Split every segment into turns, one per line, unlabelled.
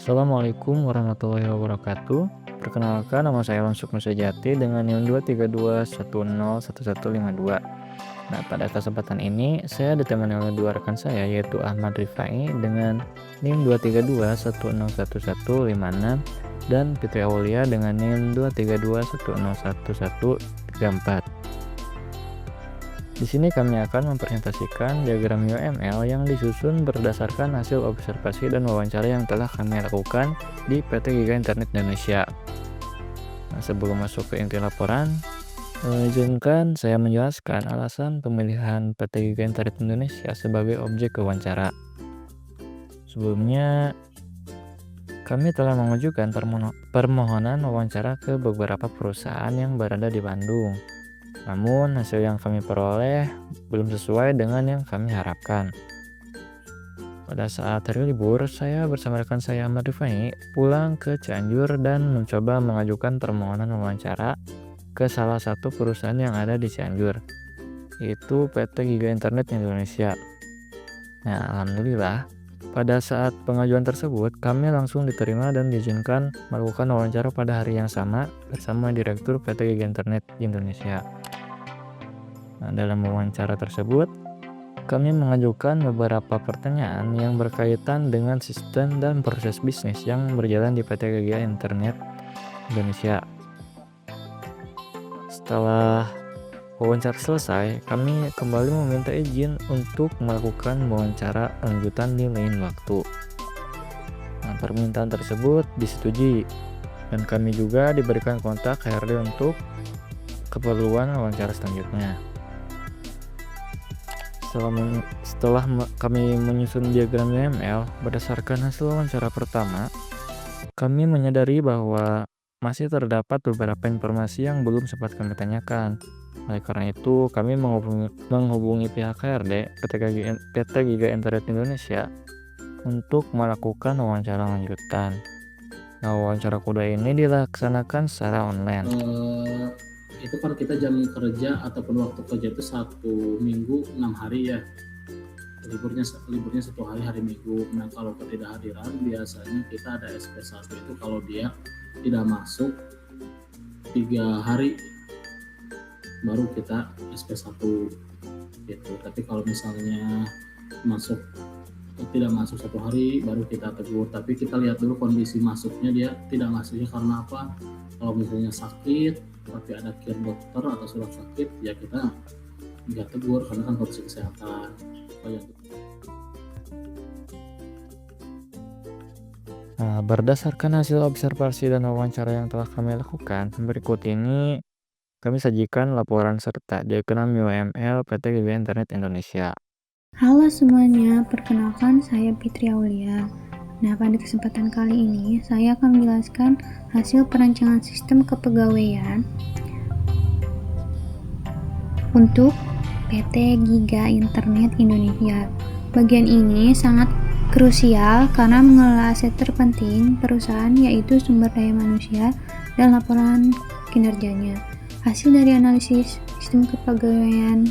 Assalamualaikum warahmatullahi wabarakatuh. Perkenalkan, nama saya Sukma Sejati dengan NIM 232101152. Nah, pada kesempatan ini saya ditemani oleh dua rekan saya, yaitu Ahmad Rifai dengan NIM 232101156 dan Fitri Aulia dengan NIM 232101134. Di sini kami akan mempresentasikan diagram UML yang disusun berdasarkan hasil observasi dan wawancara yang telah kami lakukan di PT Giga Internet Indonesia. Nah, sebelum masuk ke inti laporan, izinkan saya menjelaskan alasan pemilihan PT Giga Internet Indonesia sebagai objek wawancara. Sebelumnya, kami telah mengajukan permohonan wawancara ke beberapa perusahaan yang berada di Bandung. Namun, hasil yang kami peroleh belum sesuai dengan yang kami harapkan. Pada saat hari libur, saya bersama rekan saya Ahmad Rifai pulang ke Cianjur dan mencoba mengajukan permohonan wawancara ke salah satu perusahaan yang ada di Cianjur, yaitu PT Giga Internet Indonesia. Nah, alhamdulillah, pada saat pengajuan tersebut, kami langsung diterima dan diizinkan melakukan wawancara pada hari yang sama bersama Direktur PT Giga Internet Indonesia. Nah, dalam wawancara tersebut, kami mengajukan beberapa pertanyaan yang berkaitan dengan sistem dan proses bisnis yang berjalan di PT Giga Internet Indonesia. Setelah wawancara selesai, kami kembali meminta izin untuk melakukan wawancara lanjutan di lain waktu. Nah, permintaan tersebut disetujui dan kami juga diberikan kontak HRD untuk keperluan wawancara selanjutnya. Setelah kami menyusun diagram UML berdasarkan hasil wawancara pertama, kami menyadari bahwa masih terdapat beberapa informasi yang belum sempat kami tanyakan. Oleh karena itu, kami menghubungi pihak HRD PT Giga Internet Indonesia untuk melakukan wawancara lanjutan. Nah, wawancara kedua ini dilaksanakan secara online.
Itu kan kita jam kerja ataupun waktu kerja itu 1 minggu 6 hari ya, liburnya 1 hari Minggu. Nah, kalau ketidakhadiran biasanya kita ada SP1 itu kalau dia tidak masuk 3 hari baru kita SP1 gitu. Tapi kalau misalnya tidak masuk 1 hari baru kita tegur, tapi kita lihat dulu kondisi masuknya, dia tidak masuknya karena apa. Kalau misalnya sakit tapi ada kiat dokter atau surat sakit, ya kita nggak tegur karena kan kondisi kesehatan.
Nah, berdasarkan hasil observasi dan wawancara yang telah kami lakukan, berikut ini kami sajikan laporan serta diagram UML PT Giga Internet Indonesia.
Halo semuanya, perkenalkan saya Fitri Aulia. Nah, pada kesempatan kali ini saya akan menjelaskan hasil perancangan sistem kepegawaian untuk PT Giga Internet Indonesia. Bagian ini sangat krusial karena mengelola aset terpenting perusahaan, yaitu sumber daya manusia dan laporan kinerjanya. Hasil dari analisis sistem kepegawaian,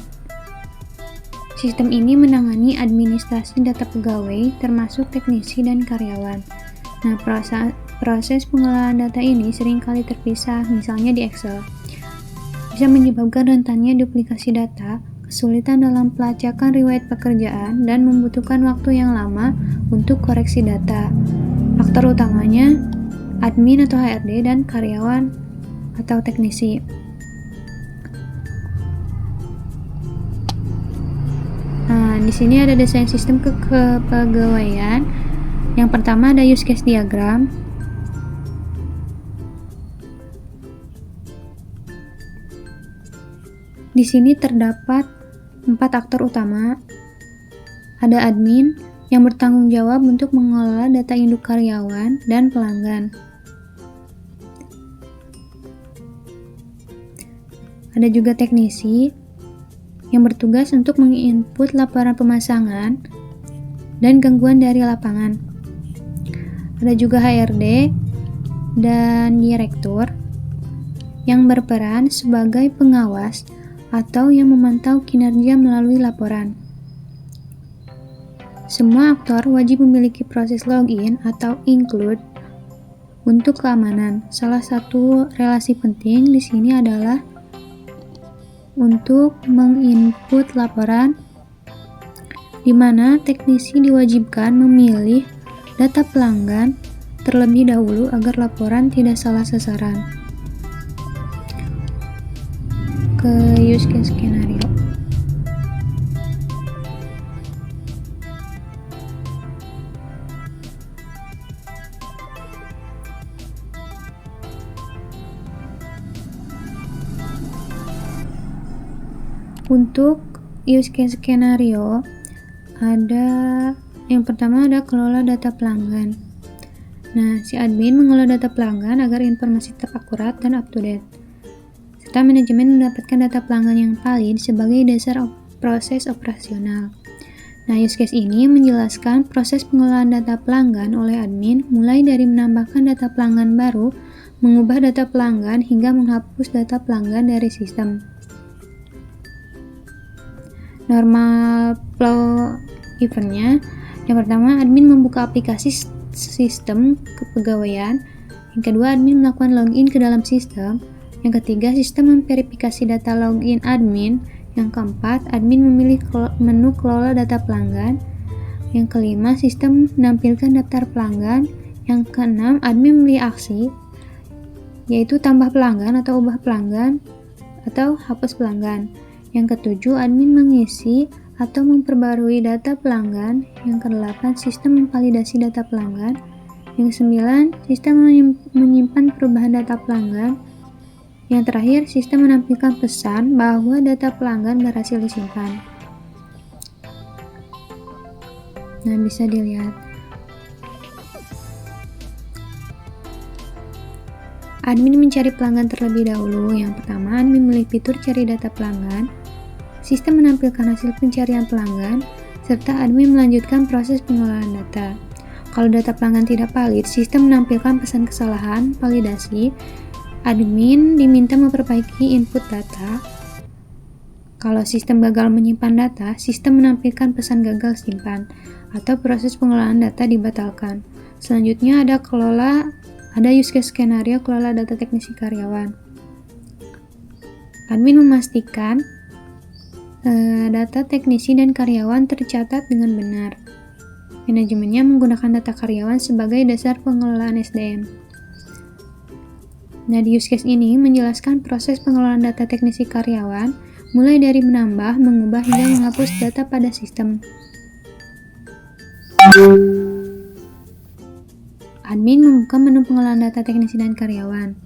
sistem ini menangani administrasi data pegawai termasuk teknisi dan karyawan. Nah, proses pengelolaan data ini seringkali terpisah, misalnya di Excel. Bisa menyebabkan rentannya duplikasi data, kesulitan dalam pelacakan riwayat pekerjaan, dan membutuhkan waktu yang lama untuk koreksi data. Faktor utamanya admin atau HRD dan karyawan atau teknisi. Nah, di sini ada desain sistem kepegawaian. Yang pertama ada use case diagram. Di sini terdapat 4 aktor utama. Ada admin yang bertanggung jawab untuk mengelola data induk karyawan dan pelanggan. Ada juga teknisi yang bertugas untuk menginput laporan pemasangan dan gangguan dari lapangan. Ada juga HRD dan direktur yang berperan sebagai pengawas atau yang memantau kinerja melalui laporan. Semua aktor wajib memiliki proses login atau include untuk keamanan. Salah satu relasi penting di sini adalah untuk menginput laporan, di mana teknisi diwajibkan memilih data pelanggan terlebih dahulu agar laporan tidak salah sasaran. Ke use case skenario. Untuk use case skenario, yang pertama ada kelola data pelanggan. Nah, si admin mengelola data pelanggan agar informasi tetap akurat dan up to date, serta manajemen mendapatkan data pelanggan yang valid sebagai dasar proses operasional. Nah, use case ini menjelaskan proses pengelolaan data pelanggan oleh admin, mulai dari menambahkan data pelanggan baru, mengubah data pelanggan, hingga menghapus data pelanggan dari sistem. Normal flow eventnya, yang pertama admin membuka aplikasi sistem kepegawaian, yang kedua admin melakukan login ke dalam sistem, yang ketiga sistem memverifikasi data login admin, yang keempat admin memilih menu kelola data pelanggan, yang kelima sistem menampilkan daftar pelanggan, yang keenam admin memilih aksi, yaitu tambah pelanggan atau ubah pelanggan atau hapus pelanggan. Yang ketujuh, admin mengisi atau memperbarui data pelanggan. Yang kedelapan, sistem memvalidasi data pelanggan. Yang kesembilan, sistem menyimpan perubahan data pelanggan. Yang terakhir, sistem menampilkan pesan bahwa data pelanggan berhasil disimpan. Nah, bisa dilihat. Admin mencari pelanggan terlebih dahulu. Yang pertama, admin memilih fitur cari data pelanggan. Sistem menampilkan hasil pencarian pelanggan, serta admin melanjutkan proses pengelolaan data. Kalau data pelanggan tidak valid, sistem menampilkan pesan kesalahan validasi. Admin diminta memperbaiki input data. Kalau sistem gagal menyimpan data, sistem menampilkan pesan gagal simpan, atau proses pengelolaan data dibatalkan. Selanjutnya ada use case skenario kelola data teknisi karyawan. Admin memastikan data teknisi dan karyawan tercatat dengan benar. Manajemennya menggunakan data karyawan sebagai dasar pengelolaan SDM. Nah, di use case ini menjelaskan proses pengelolaan data teknisi karyawan, mulai dari menambah, mengubah, hingga menghapus data pada sistem. Admin membuka menu pengelolaan data teknisi dan karyawan.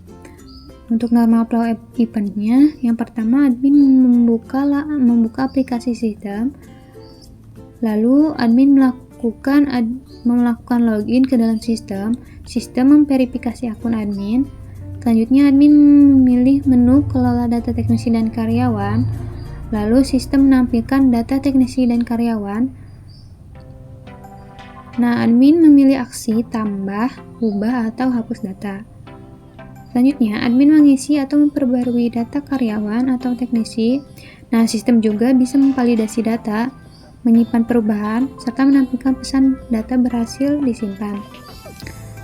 Untuk normal flow eventnya, yang pertama admin membuka aplikasi sistem, lalu admin melakukan login ke dalam sistem memverifikasi akun admin. Selanjutnya admin memilih menu kelola data teknisi dan karyawan, lalu sistem menampilkan data teknisi dan karyawan. Nah, admin memilih aksi tambah, ubah, atau hapus data. Selanjutnya, admin mengisi atau memperbarui data karyawan atau teknisi. Nah, sistem juga bisa memvalidasi data, menyimpan perubahan, serta menampilkan pesan data berhasil disimpan.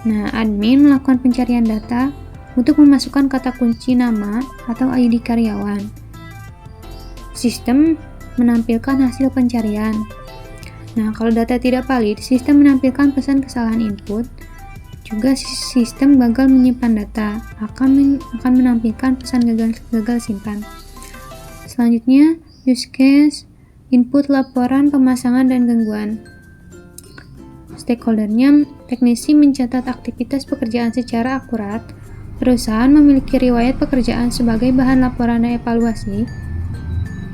Nah, admin melakukan pencarian data untuk memasukkan kata kunci nama atau ID karyawan. Sistem menampilkan hasil pencarian. Nah, kalau data tidak valid, sistem menampilkan pesan kesalahan input. Juga sistem gagal menyimpan data akan menampilkan pesan gagal simpan. Selanjutnya, use case input laporan pemasangan dan gangguan. Stakeholdernya, teknisi mencatat aktivitas pekerjaan secara akurat. Perusahaan memiliki riwayat pekerjaan sebagai bahan laporan dan evaluasi.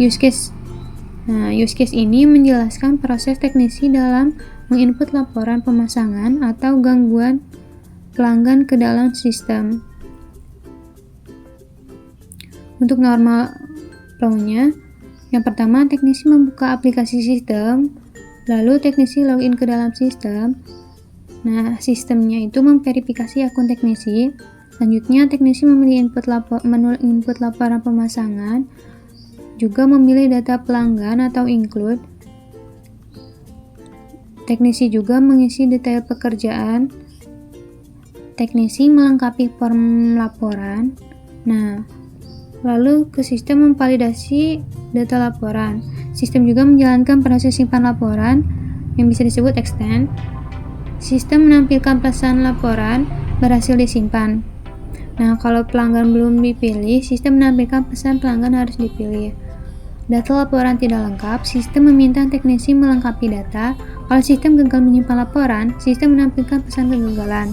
Use case ini menjelaskan proses teknisi dalam menginput laporan pemasangan atau gangguan pelanggan ke dalam sistem. Untuk normal flow-nya, yang pertama teknisi membuka aplikasi sistem, lalu teknisi login ke dalam sistem. Nah, sistemnya itu memverifikasi akun teknisi. Selanjutnya, teknisi memilih menu input laporan pemasangan, juga memilih data pelanggan atau include. Teknisi juga mengisi detail pekerjaan. Teknisi melengkapi form laporan. Nah, lalu ke sistem memvalidasi data laporan. Sistem juga menjalankan proses simpan laporan yang bisa disebut extend. Sistem menampilkan pesan laporan berhasil disimpan. Nah, kalau pelanggan belum dipilih, sistem menampilkan pesan pelanggan harus dipilih. Data laporan tidak lengkap, sistem meminta teknisi melengkapi data. Kalau sistem gagal menyimpan laporan, sistem menampilkan pesan kegagalan.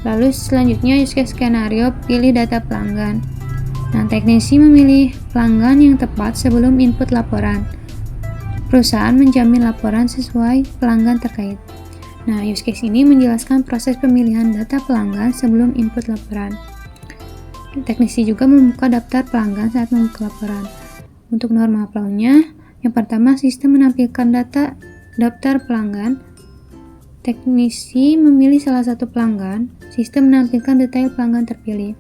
Lalu selanjutnya use case skenario, pilih data pelanggan. Nah, teknisi memilih pelanggan yang tepat sebelum input laporan. Perusahaan menjamin laporan sesuai pelanggan terkait. Nah, use case ini menjelaskan proses pemilihan data pelanggan sebelum input laporan. Teknisi juga membuka daftar pelanggan saat membuka laporan. Untuk norma flow-nya, yang pertama sistem menampilkan daftar pelanggan. Teknisi memilih salah satu pelanggan, sistem menampilkan detail pelanggan terpilih.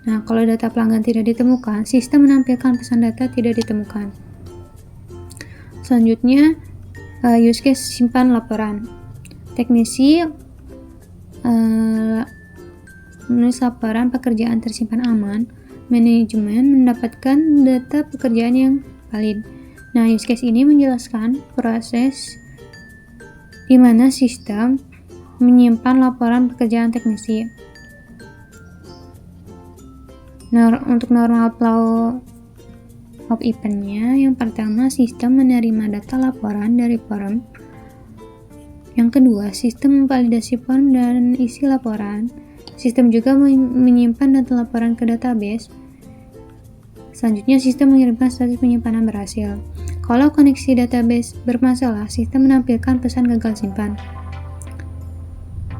Nah, kalau data pelanggan tidak ditemukan, sistem menampilkan pesan data tidak ditemukan. Selanjutnya, use case simpan laporan. Teknisi menulis laporan pekerjaan tersimpan aman. Manajemen mendapatkan data pekerjaan yang valid. Nah, use case ini menjelaskan proses di mana sistem menyimpan laporan pekerjaan teknisi. Nah, untuk normal flow of event-nya, yang pertama sistem menerima data laporan dari form. Yang kedua, sistem memvalidasi form dan isi laporan. Sistem juga menyimpan data laporan ke database. Selanjutnya, sistem mengirimkan status penyimpanan berhasil. Kalau koneksi database bermasalah, sistem menampilkan pesan gagal simpan.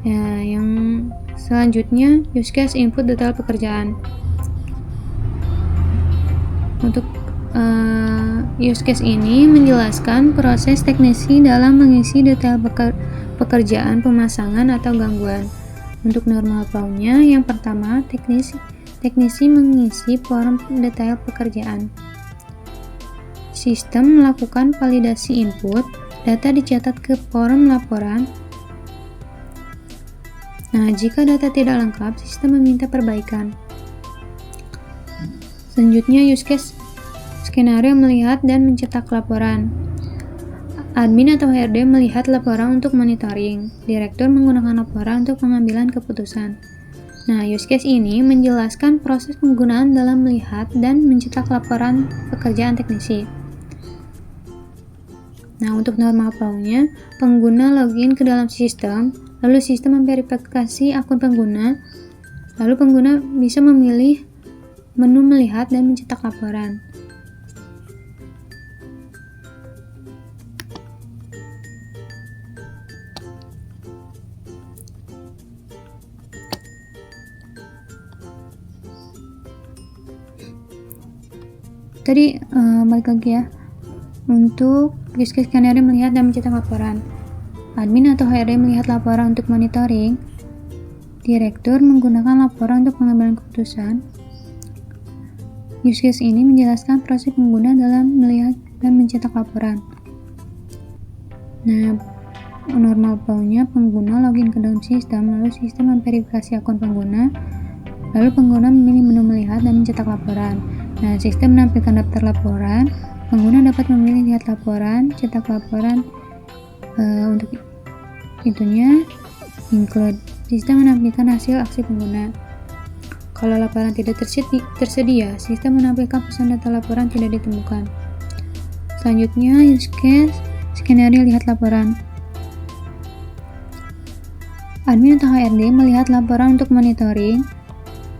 Ya, yang selanjutnya, use case input detail pekerjaan. Untuk use case ini menjelaskan proses teknisi dalam mengisi detail pekerjaan pemasangan atau gangguan. Untuk normal flow-nya, yang pertama, teknisi mengisi form detail pekerjaan. Sistem melakukan validasi input, data dicatat ke form laporan. Nah, jika data tidak lengkap, sistem meminta perbaikan. Selanjutnya, use case skenario melihat dan mencetak laporan. Admin atau HRD melihat laporan untuk monitoring. Direktur menggunakan laporan untuk pengambilan keputusan. Nah, use case ini menjelaskan proses penggunaan dalam melihat dan mencetak laporan pekerjaan teknisi. Nah, untuk normal flow-nya, pengguna login ke dalam sistem, lalu sistem memverifikasi akun pengguna, lalu pengguna bisa memilih menu melihat dan mencetak laporan. Tadi balik lagi ya, untuk use case skenario melihat dan mencetak laporan. Admin atau HRD melihat laporan untuk monitoring. Direktur menggunakan laporan untuk pengambilan keputusan. Use case ini menjelaskan proses pengguna dalam melihat dan mencetak laporan. Nah, normal flow-nya, pengguna login ke dalam sistem, lalu sistem memverifikasi akun pengguna, lalu pengguna memilih menu melihat dan mencetak laporan. Nah, sistem menampilkan daftar laporan, pengguna dapat memilih lihat laporan, cetak laporan. Untuk itunya, include. Sistem menampilkan hasil aksi pengguna. Kalau laporan tidak tersedia, sistem menampilkan pesan data laporan tidak ditemukan. Selanjutnya, use case skenario lihat laporan. Admin atau HRD melihat laporan untuk monitoring.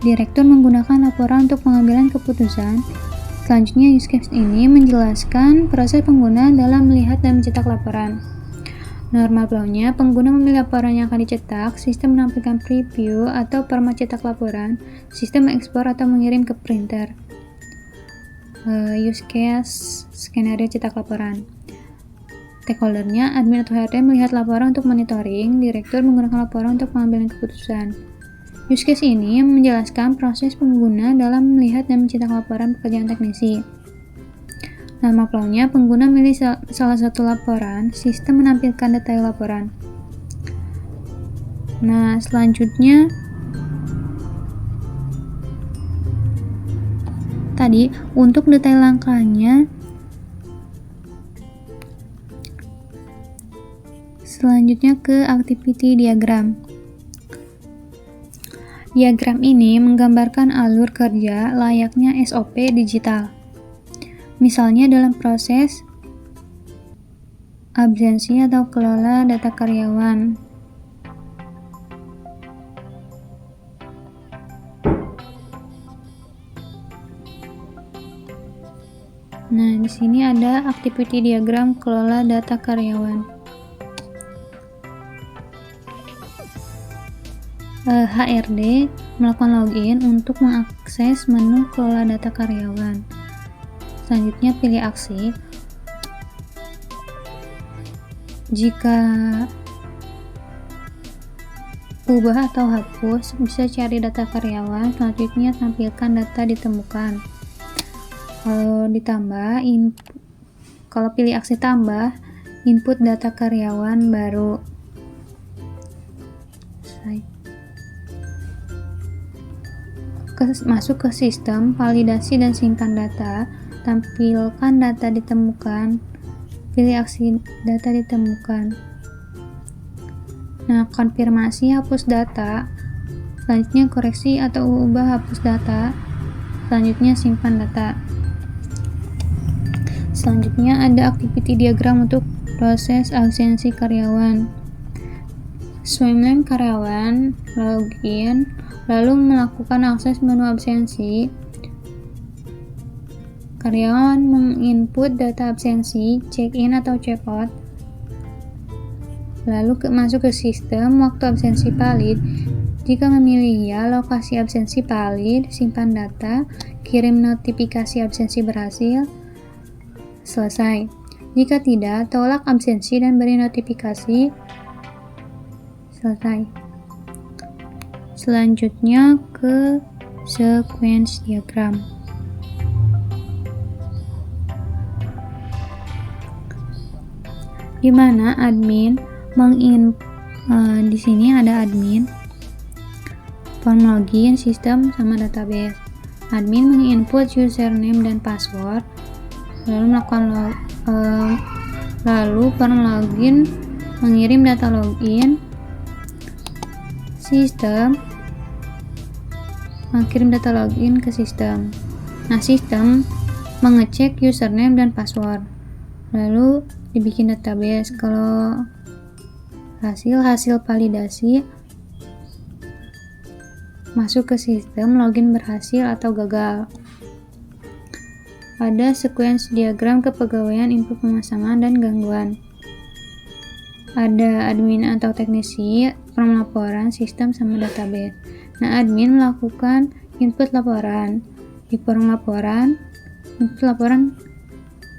Direktur menggunakan laporan untuk pengambilan keputusan. Selanjutnya, use case ini menjelaskan proses pengguna dalam melihat dan mencetak laporan. Normal flow-nya, pengguna memilih laporan yang akan dicetak, sistem menampilkan preview atau format cetak laporan, sistem mengekspor atau mengirim ke printer. Use case skenario cetak laporan. Stakeholder-nya, admin atau HRD melihat laporan untuk monitoring, direktur menggunakan laporan untuk pengambilan keputusan. Use case ini menjelaskan proses pengguna dalam melihat dan mencetak laporan pekerjaan teknisi. Nama flow-nya, pengguna milih salah satu laporan, sistem menampilkan detail laporan. Nah, selanjutnya tadi untuk detail langkahnya, selanjutnya ke activity diagram. Diagram ini menggambarkan alur kerja layaknya SOP digital. Misalnya dalam proses absensi atau kelola data karyawan. Nah, di sini ada activity diagram kelola data karyawan. HRD melakukan login untuk mengakses menu kelola data karyawan. Selanjutnya pilih aksi. Jika ubah atau hapus, bisa cari data karyawan. Selanjutnya tampilkan data ditemukan. Kalau pilih aksi tambah, input data karyawan baru. Masuk ke sistem, validasi dan simpan data, tampilkan data ditemukan, pilih aksi data ditemukan. Nah, konfirmasi hapus data, selanjutnya koreksi atau ubah hapus data, selanjutnya simpan data. Selanjutnya ada activity diagram untuk proses absensi karyawan. Swimlane karyawan login, lalu melakukan akses menu absensi. Karyawan menginput data absensi, check-in atau check-out, lalu masuk ke sistem waktu absensi valid. Jika memilih ya, lokasi absensi valid, simpan data, kirim notifikasi absensi berhasil, selesai. Jika tidak, tolak absensi dan beri notifikasi, selesai. Selanjutnya ke sequence diagram. Di mana admin di sini ada admin, form login, sistem sama database. Admin menginput username dan password, lalu form login mengirim data login. Sistem mengirim data login ke sistem. Nah, sistem mengecek username dan password, lalu dibikin database. Kalau hasil validasi masuk ke sistem, login berhasil atau gagal. Ada sequence diagram kepegawaian, info pemasangan dan gangguan. Ada admin atau teknisi, form laporan, sistem sama database. Nah, admin melakukan input laporan. Di form laporan, input laporan,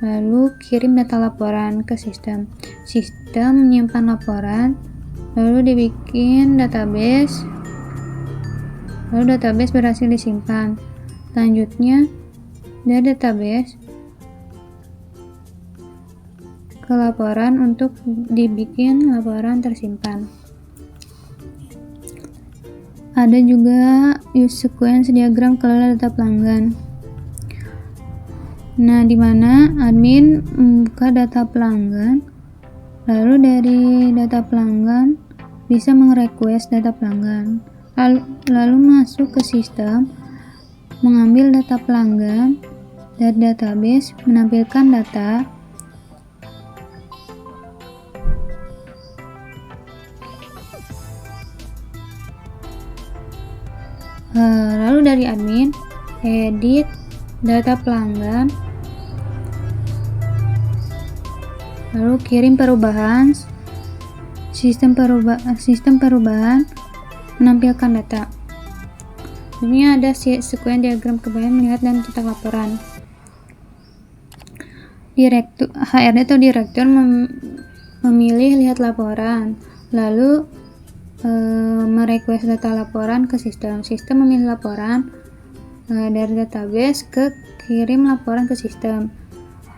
lalu kirim data laporan ke sistem. Sistem menyimpan laporan, lalu dibikin database, lalu database berhasil disimpan. Selanjutnya dari database ke laporan untuk dibikin laporan tersimpan. Ada juga use sequence diagram kelola data pelanggan. Nah, di mana admin membuka data pelanggan, lalu dari data pelanggan bisa merequest data pelanggan, lalu masuk ke sistem, mengambil data pelanggan dari database, menampilkan data, lalu dari admin edit data pelanggan, lalu kirim perubahan, sistem perubahan menampilkan data. Ini ada sequence diagram kebaikan melihat dan cetak laporan. HRD atau direktur memilih lihat laporan, lalu merequest data laporan ke sistem. Sistem memilih laporan dari database ke kirim laporan ke sistem.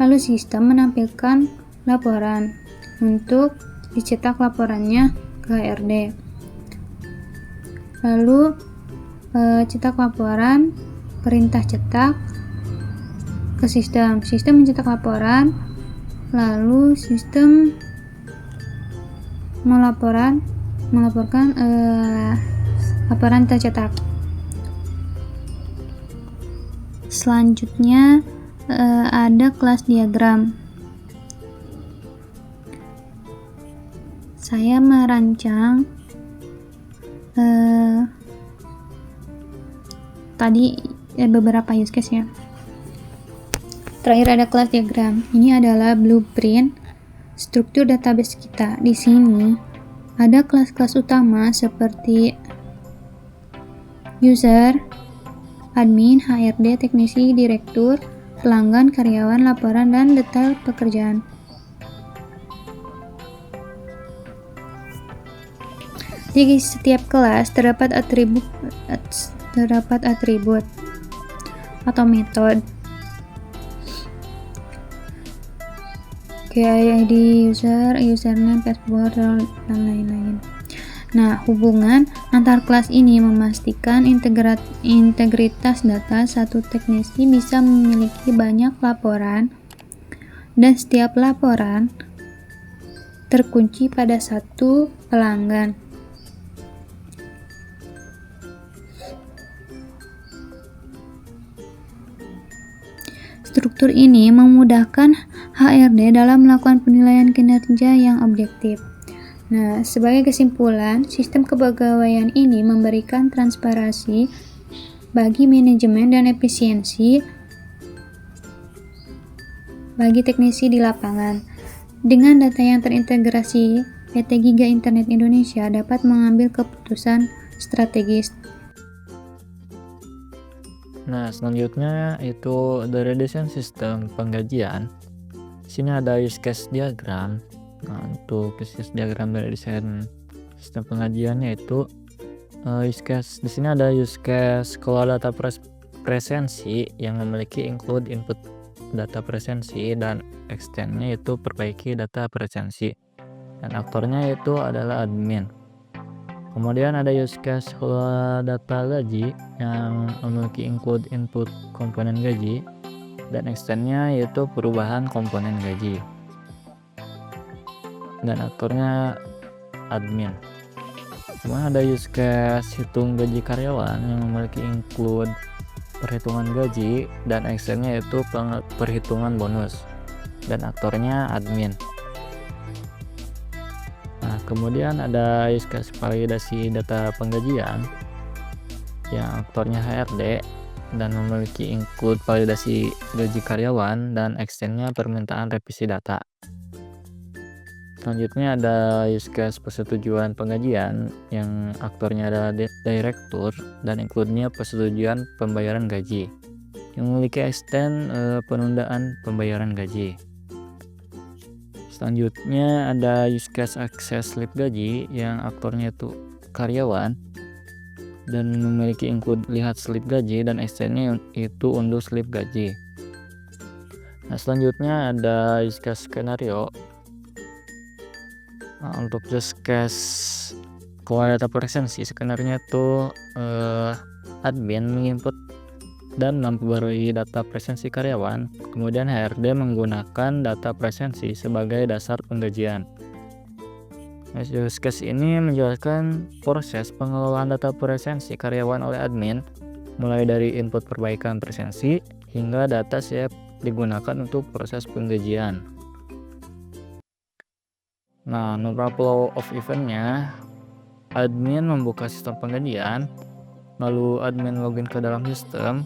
Lalu sistem menampilkan laporan untuk dicetak laporannya ke HRD. Lalu cetak laporan, perintah cetak ke sistem. Sistem mencetak laporan, lalu sistem melaporkan laporan tercetak. Selanjutnya ada kelas diagram. Saya merancang tadi beberapa use case ya. Terakhir ada kelas diagram. Ini adalah blueprint struktur database kita. Di sini ada kelas-kelas utama seperti user, admin, HRD, teknisi, direktur, pelanggan, karyawan, laporan, dan detail pekerjaan. Di setiap kelas terdapat atribut atau metode. Kayak ID user, username, password, dan lain-lain. Nah, hubungan antar kelas ini memastikan integritas data. Satu teknisi bisa memiliki banyak laporan, dan setiap laporan terkunci pada satu pelanggan. Struktur ini memudahkan HRD dalam melakukan penilaian kinerja yang objektif. Nah, sebagai kesimpulan, sistem kepegawaian ini memberikan transparansi bagi manajemen dan efisiensi bagi teknisi di lapangan. Dengan data yang terintegrasi, PT Giga Internet Indonesia dapat mengambil keputusan strategis.
Nah, selanjutnya itu dari desain sistem penggajian. Di sini ada use case diagram. Nah, untuk use case diagram dari desain sistem penggajiannya itu use case. Di sini ada use case kelola data presensi yang memiliki include input data presensi dan extendnya itu perbaiki data presensi. Dan aktornya itu adalah admin. Kemudian ada use case kelola data gaji yang memiliki include input komponen gaji dan extendnya yaitu perubahan komponen gaji. Dan aktornya admin. Kemudian ada use case hitung gaji karyawan yang memiliki include perhitungan gaji dan extendnya yaitu perhitungan bonus. Dan aktornya admin. Nah, kemudian ada use case validasi data penggajian yang aktornya HRD dan memiliki include validasi gaji karyawan dan extendnya permintaan revisi data. Selanjutnya ada use case persetujuan penggajian yang aktornya adalah direktur dan include-nya persetujuan pembayaran gaji yang memiliki extend penundaan pembayaran gaji. Selanjutnya ada use case akses slip gaji yang aktornya itu karyawan dan memiliki include lihat slip gaji dan extendnya itu unduh slip gaji. Nah, selanjutnya ada use case skenario. Nah, untuk use case kelola data presensi skenario itu admin menginput dan memperbarui data presensi karyawan, kemudian HRD menggunakan data presensi sebagai dasar penggajian. Use case ini menjelaskan proses pengelolaan data presensi karyawan oleh admin, mulai dari input perbaikan presensi hingga data siap digunakan untuk proses penggajian. Nah, beberapa flow of event-nya, admin membuka sistem penggajian, lalu admin login ke dalam sistem.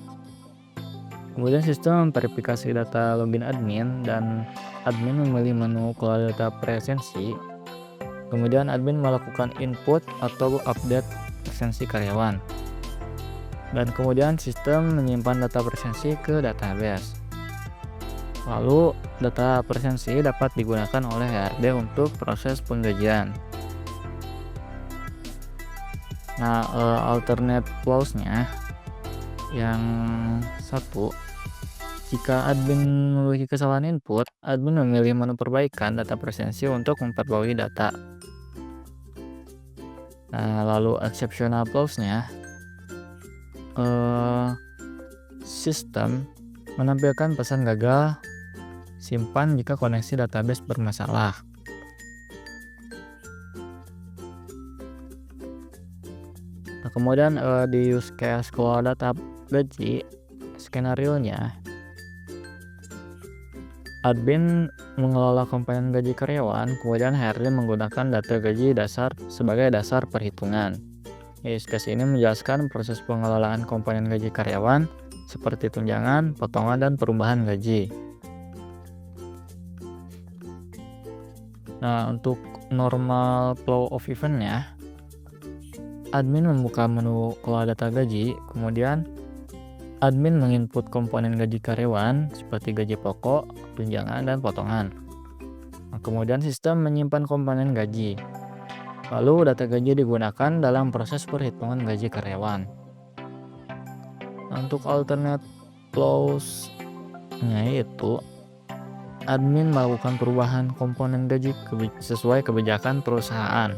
Kemudian sistem memverifikasi data login admin dan admin memilih menu kelola data presensi. Kemudian admin melakukan input atau update presensi karyawan. Dan kemudian sistem menyimpan data presensi ke database. Lalu data presensi dapat digunakan oleh HRD untuk proses penggajian. Nah, alternate flows-nya yang satu Jika admin memiliki kesalahan input, admin memilih menu perbaikan data presensi untuk memperbarui data. Nah, lalu exceptional clause-nya, sistem menampilkan pesan gagal simpan jika koneksi database bermasalah. Nah, kemudian di use case kelola data gaji, skenario-nya admin mengelola komponen gaji karyawan, kemudian HRD menggunakan data gaji dasar sebagai dasar perhitungan. Use case ini menjelaskan proses pengelolaan komponen gaji karyawan seperti tunjangan, potongan, dan perubahan gaji. Nah, untuk normal flow of event-nya, admin membuka menu kelola data gaji, kemudian admin menginput komponen gaji karyawan seperti gaji pokok, tunjangan, dan potongan. Nah, kemudian sistem menyimpan komponen gaji. Lalu data gaji digunakan dalam proses perhitungan gaji karyawan. Nah, untuk alternate clause-nya yaitu admin melakukan perubahan komponen gaji sesuai kebijakan perusahaan.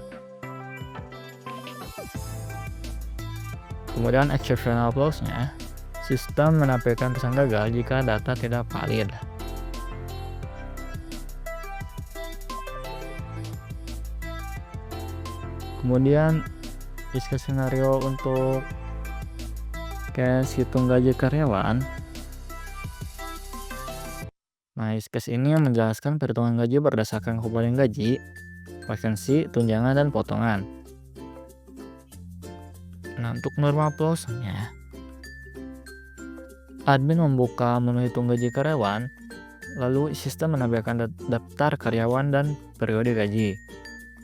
Kemudian exceptional clause-nya, sistem menampilkan pesan gagal jika data tidak valid. Kemudian use case skenario untuk case hitung gaji karyawan. Nah, use case ini menjelaskan perhitungan gaji berdasarkan komponen gaji, vakansi, tunjangan, dan potongan. Nah, untuk normal clause-nya, admin membuka menu hitung gaji karyawan, lalu sistem menampilkan daftar karyawan dan periode gaji.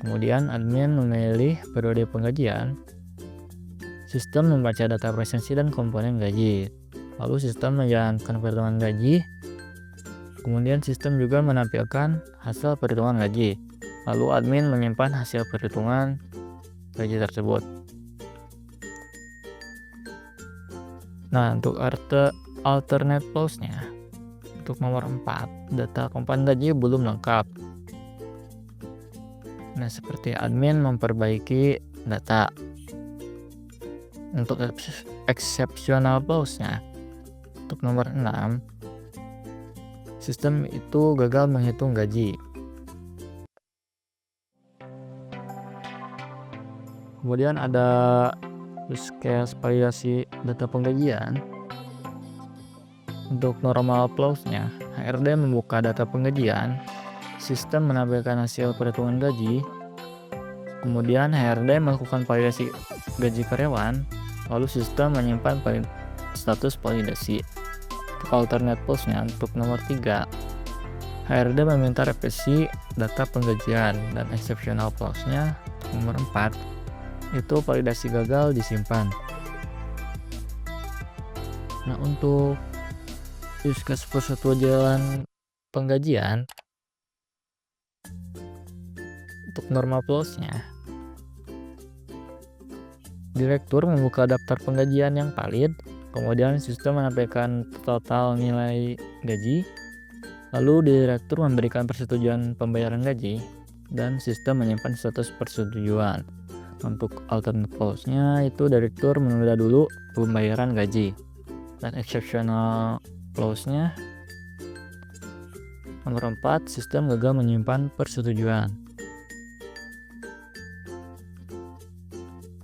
Kemudian admin memilih periode penggajian, sistem membaca data presensi dan komponen gaji, lalu sistem menjalankan perhitungan gaji, kemudian sistem juga menampilkan hasil perhitungan gaji, lalu admin menyimpan hasil perhitungan gaji tersebut. Nah, untuk alternate clause-nya, untuk nomor 4, data komponen gaji belum lengkap. Nah, seperti admin memperbaiki data. Untuk exceptional clause-nya, untuk nomor 6, sistem itu gagal menghitung gaji. Kemudian ada use case validasi data penggajian. Untuk normal clause-nya, HRD membuka data penggajian, sistem menampilkan hasil perhitungan gaji, kemudian HRD melakukan validasi gaji karyawan, lalu sistem menyimpan status validasi. Untuk alternate clause-nya, untuk nomor 3, HRD meminta revisi data penggajian, dan exceptional clause-nya nomor 4, itu validasi gagal disimpan. Nah, untuk use case persetujuan penggajian, untuk normal clause-nya, direktur membuka daftar penggajian yang valid, kemudian sistem menampilkan total nilai gaji, lalu direktur memberikan persetujuan pembayaran gaji, dan sistem menyimpan status persetujuan. Untuk alternate clause-nya itu direktur menunda dulu pembayaran gaji. Dan exceptional clause-nya nomor 4, sistem gagal menyimpan persetujuan.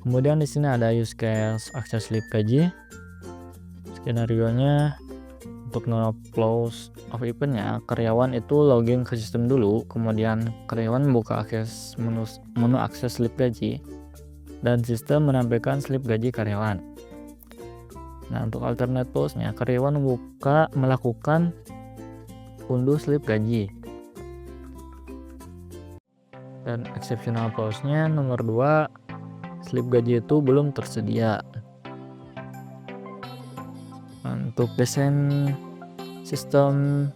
Kemudian di sini ada use case akses slip gaji. Skenario-nya untuk normal clause of event-nya, karyawan itu login ke sistem dulu, kemudian karyawan membuka akses menu akses slip gaji, dan sistem menampilkan slip gaji karyawan. Nah, untuk alternate clause-nya, karyawan melakukan unduh slip gaji. Dan exceptional clause-nya nomor 2, slip gaji itu belum tersedia. Untuk desain sistem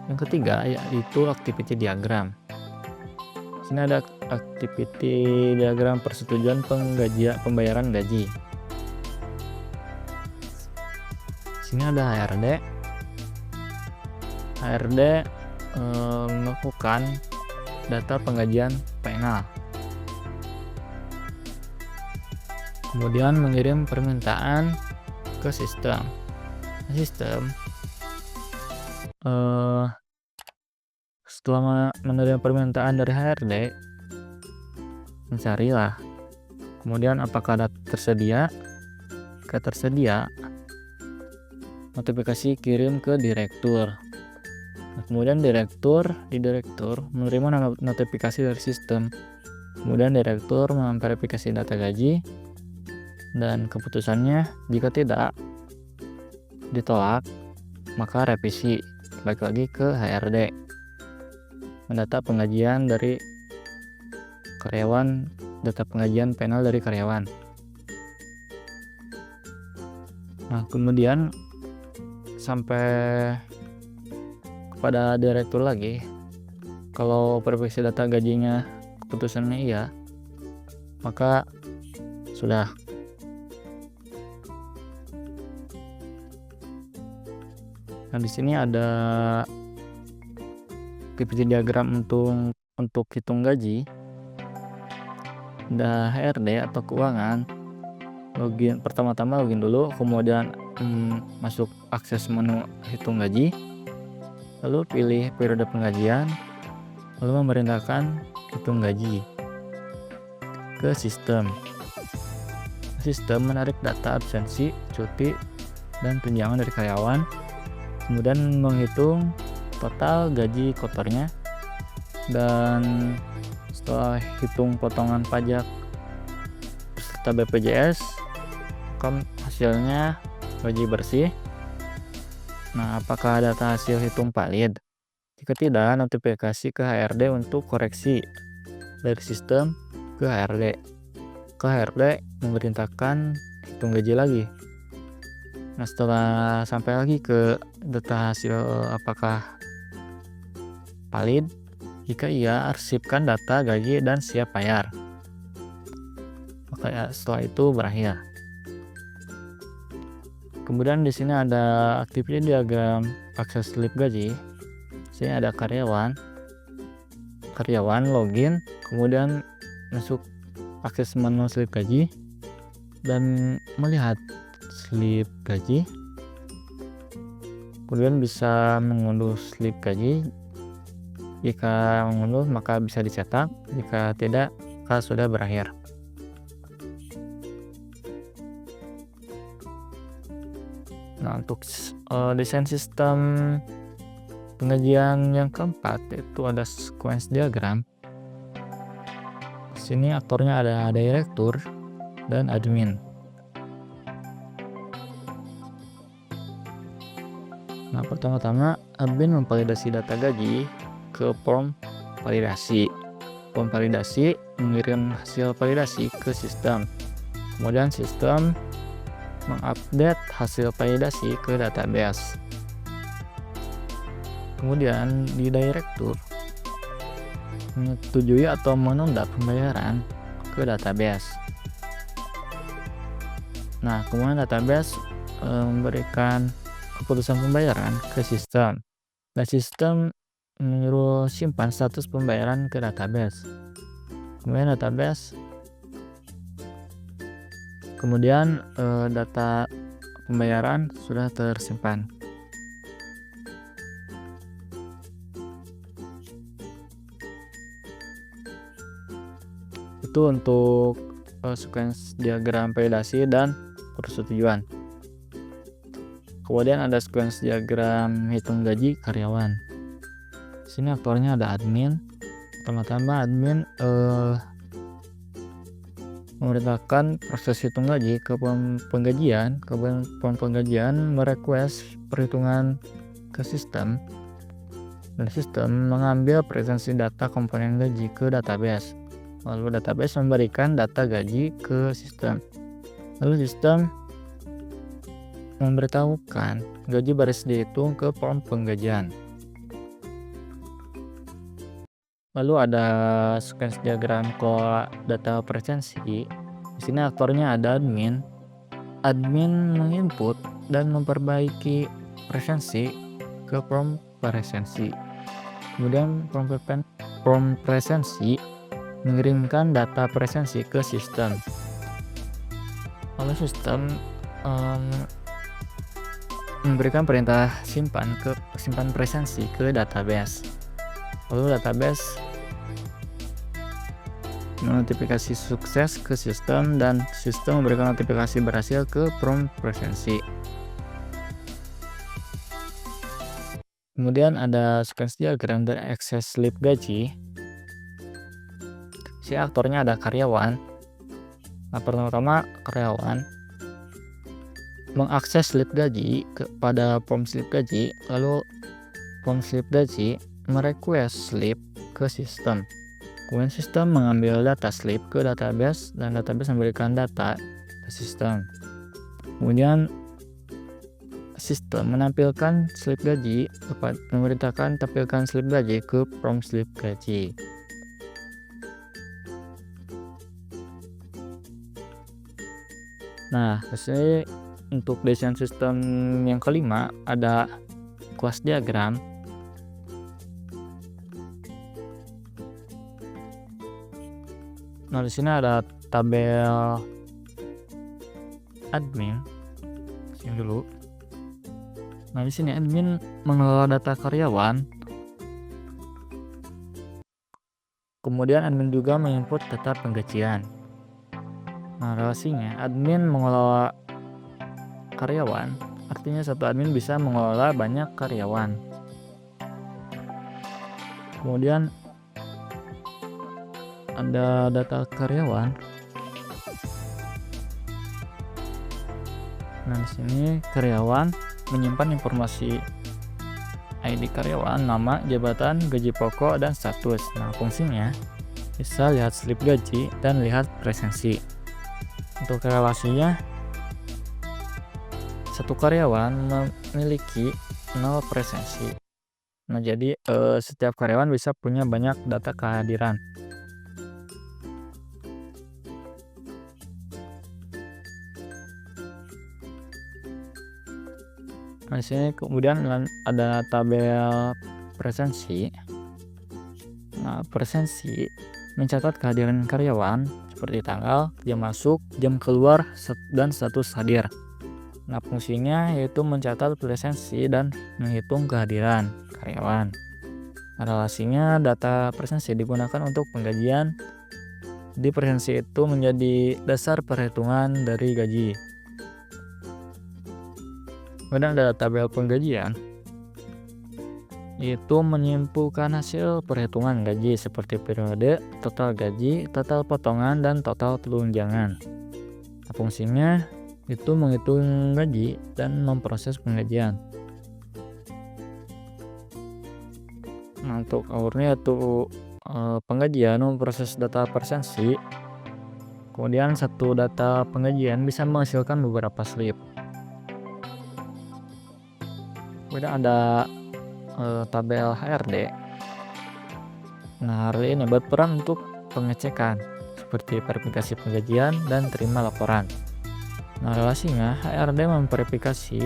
yang ketiga yaitu activity diagram. Sini ada activity diagram persetujuan pembayaran gaji. Sini ada HRD, HRD melakukan data penggajian penal, kemudian mengirim permintaan ke sistem. Setelah menerima permintaan dari HRD, mencarilah kemudian apakah data tersedia. Jika tersedia, notifikasi kirim ke direktur. Nah, kemudian di direktur menerima notifikasi dari sistem. Kemudian direktur memverifikasi data gaji, dan keputusannya jika tidak ditolak maka revisi balik lagi ke HRD, mendata penggajian dari karyawan, data penggajian penal dari karyawan. Nah, kemudian sampai kepada direktur lagi. Kalau verifikasi data gajinya keputusannya iya, maka sudah. Nah, di sini ada activity diagram untuk hitung gaji. Ada HRD atau keuangan. Pertama-tama login dulu, kemudian masuk akses menu hitung gaji, lalu pilih periode penggajian, lalu memerintahkan hitung gaji ke sistem. Sistem menarik data absensi, cuti, dan tunjangan dari karyawan, kemudian menghitung total gaji kotornya, dan setelah hitung potongan pajak serta BPJS, hasilnya gaji bersih. Nah, apakah data hasil hitung valid? Jika tidak, notifikasi ke HRD untuk koreksi dari sistem ke HRD. Ke HRD memerintahkan hitung gaji lagi. Nah, setelah sampai lagi ke data hasil apakah valid, jika iya, arsipkan data gaji dan siap bayar. Maka setelah itu berakhir. Kemudian di sini ada activity diagram akses slip gaji. Di sini ada karyawan login, kemudian masuk akses menu slip gaji dan melihat slip gaji. Kemudian bisa mengunduh slip gaji. Jika mengunduh maka bisa dicetak, jika tidak maka sudah berakhir. Nah, untuk desain sistem penggajian yang keempat itu ada sequence diagram. Di sini aktornya ada direktur dan admin. Nah, pertama-tama admin memvalidasi data gaji ke form validasi. Form validasi mengirim hasil validasi ke sistem. Kemudian sistem mengupdate hasil validasi ke database. Kemudian di direktur menyetujui atau menunda pembayaran ke database. Nah, kemudian database memberikan keputusan pembayaran ke sistem, dan sistem menyuruh simpan status pembayaran ke database. Kemudian data pembayaran sudah tersimpan. Itu untuk sequence diagram validasi dan persetujuan. Kemudian ada sequence diagram hitung gaji karyawan. Di sini aktornya ada admin. Pertama-tama admin memerintahkan proses hitung gaji ke form penggajian. Form penggajian merequest perhitungan ke sistem, dan sistem mengambil presensi data komponen gaji ke database. Lalu database memberikan data gaji ke sistem. Lalu sistem memberitahukan gaji baris dihitung ke form penggajian. Lalu ada sequence diagram kelola data presensi. Di sini aktornya ada admin. Admin menginput dan memperbaiki presensi ke form presensi. Kemudian form presensi mengirimkan data presensi ke sistem. Lalu sistem memberikan perintah simpan presensi ke database. Lalu database notifikasi sukses ke sistem dan sistem memberikan notifikasi berhasil ke form presensi. Kemudian ada sequence diagram dari akses slip gaji. Si aktornya ada karyawan. Nah, pertama karyawan mengakses slip gaji kepada form slip gaji, lalu form slip gaji merequest slip ke sistem. Kemudian sistem mengambil data slip ke database dan database memberikan data ke sistem. Kemudian sistem menampilkan slip gaji, memerintahkan tampilkan slip gaji ke form slip gaji. Nah, biasanya untuk desain sistem yang kelima ada kelas diagram. Nah, di sini ada tabel admin. Sini dulu. Nah, di sini admin mengelola data karyawan. Kemudian admin juga menginput data penggajian. Nah, relasinya admin mengelola karyawan, artinya satu admin bisa mengelola banyak karyawan. Kemudian ada data karyawan. Nah, di sini karyawan menyimpan informasi ID karyawan, nama, jabatan, gaji pokok, dan status. Nah, fungsinya bisa lihat slip gaji dan lihat presensi. Untuk relasinya, satu karyawan memiliki 0 presensi. Nah, jadi setiap karyawan bisa punya banyak data kehadiran. Nah, di sini kemudian ada tabel presensi. Nah, presensi mencatat kehadiran karyawan seperti tanggal, jam masuk, jam keluar, dan status hadir. Nah, fungsinya yaitu mencatat presensi dan menghitung kehadiran karyawan. Nah, relasinya data presensi digunakan untuk penggajian. Di presensi itu menjadi dasar perhitungan dari gaji. Kemudian ada tabel penggajian, yaitu menyimpulkan hasil perhitungan gaji seperti periode, total gaji, total potongan, dan total tunjangan. Nah, fungsinya itu menghitung gaji dan memproses penggajian. Nah, untuk alurnya itu penggajian memproses data presensi. Kemudian satu data penggajian bisa menghasilkan beberapa slip. Kemudian ada tabel HRD. Nah, HRD ini berperan untuk pengecekan seperti verifikasi penggajian dan terima laporan. Nah, relasinya HRD memverifikasi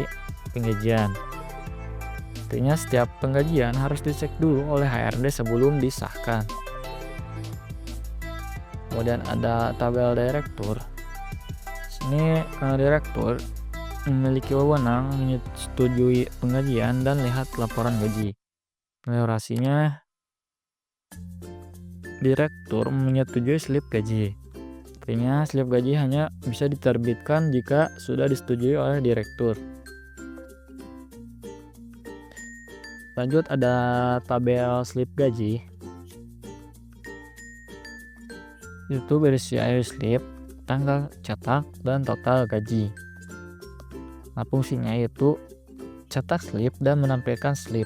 penggajian. Artinya setiap penggajian harus dicek dulu oleh HRD sebelum disahkan. Kemudian ada tabel direktur. Sini direktur memiliki wewenang menyetujui penggajian dan lihat laporan gaji. Relasinya direktur menyetujui slip gaji. Artinya slip gaji hanya bisa diterbitkan jika sudah disetujui oleh direktur. Lanjut ada tabel slip gaji. Itu berisi slip, tanggal cetak, dan total gaji. Nah, fungsinya yaitu cetak slip dan menampilkan slip.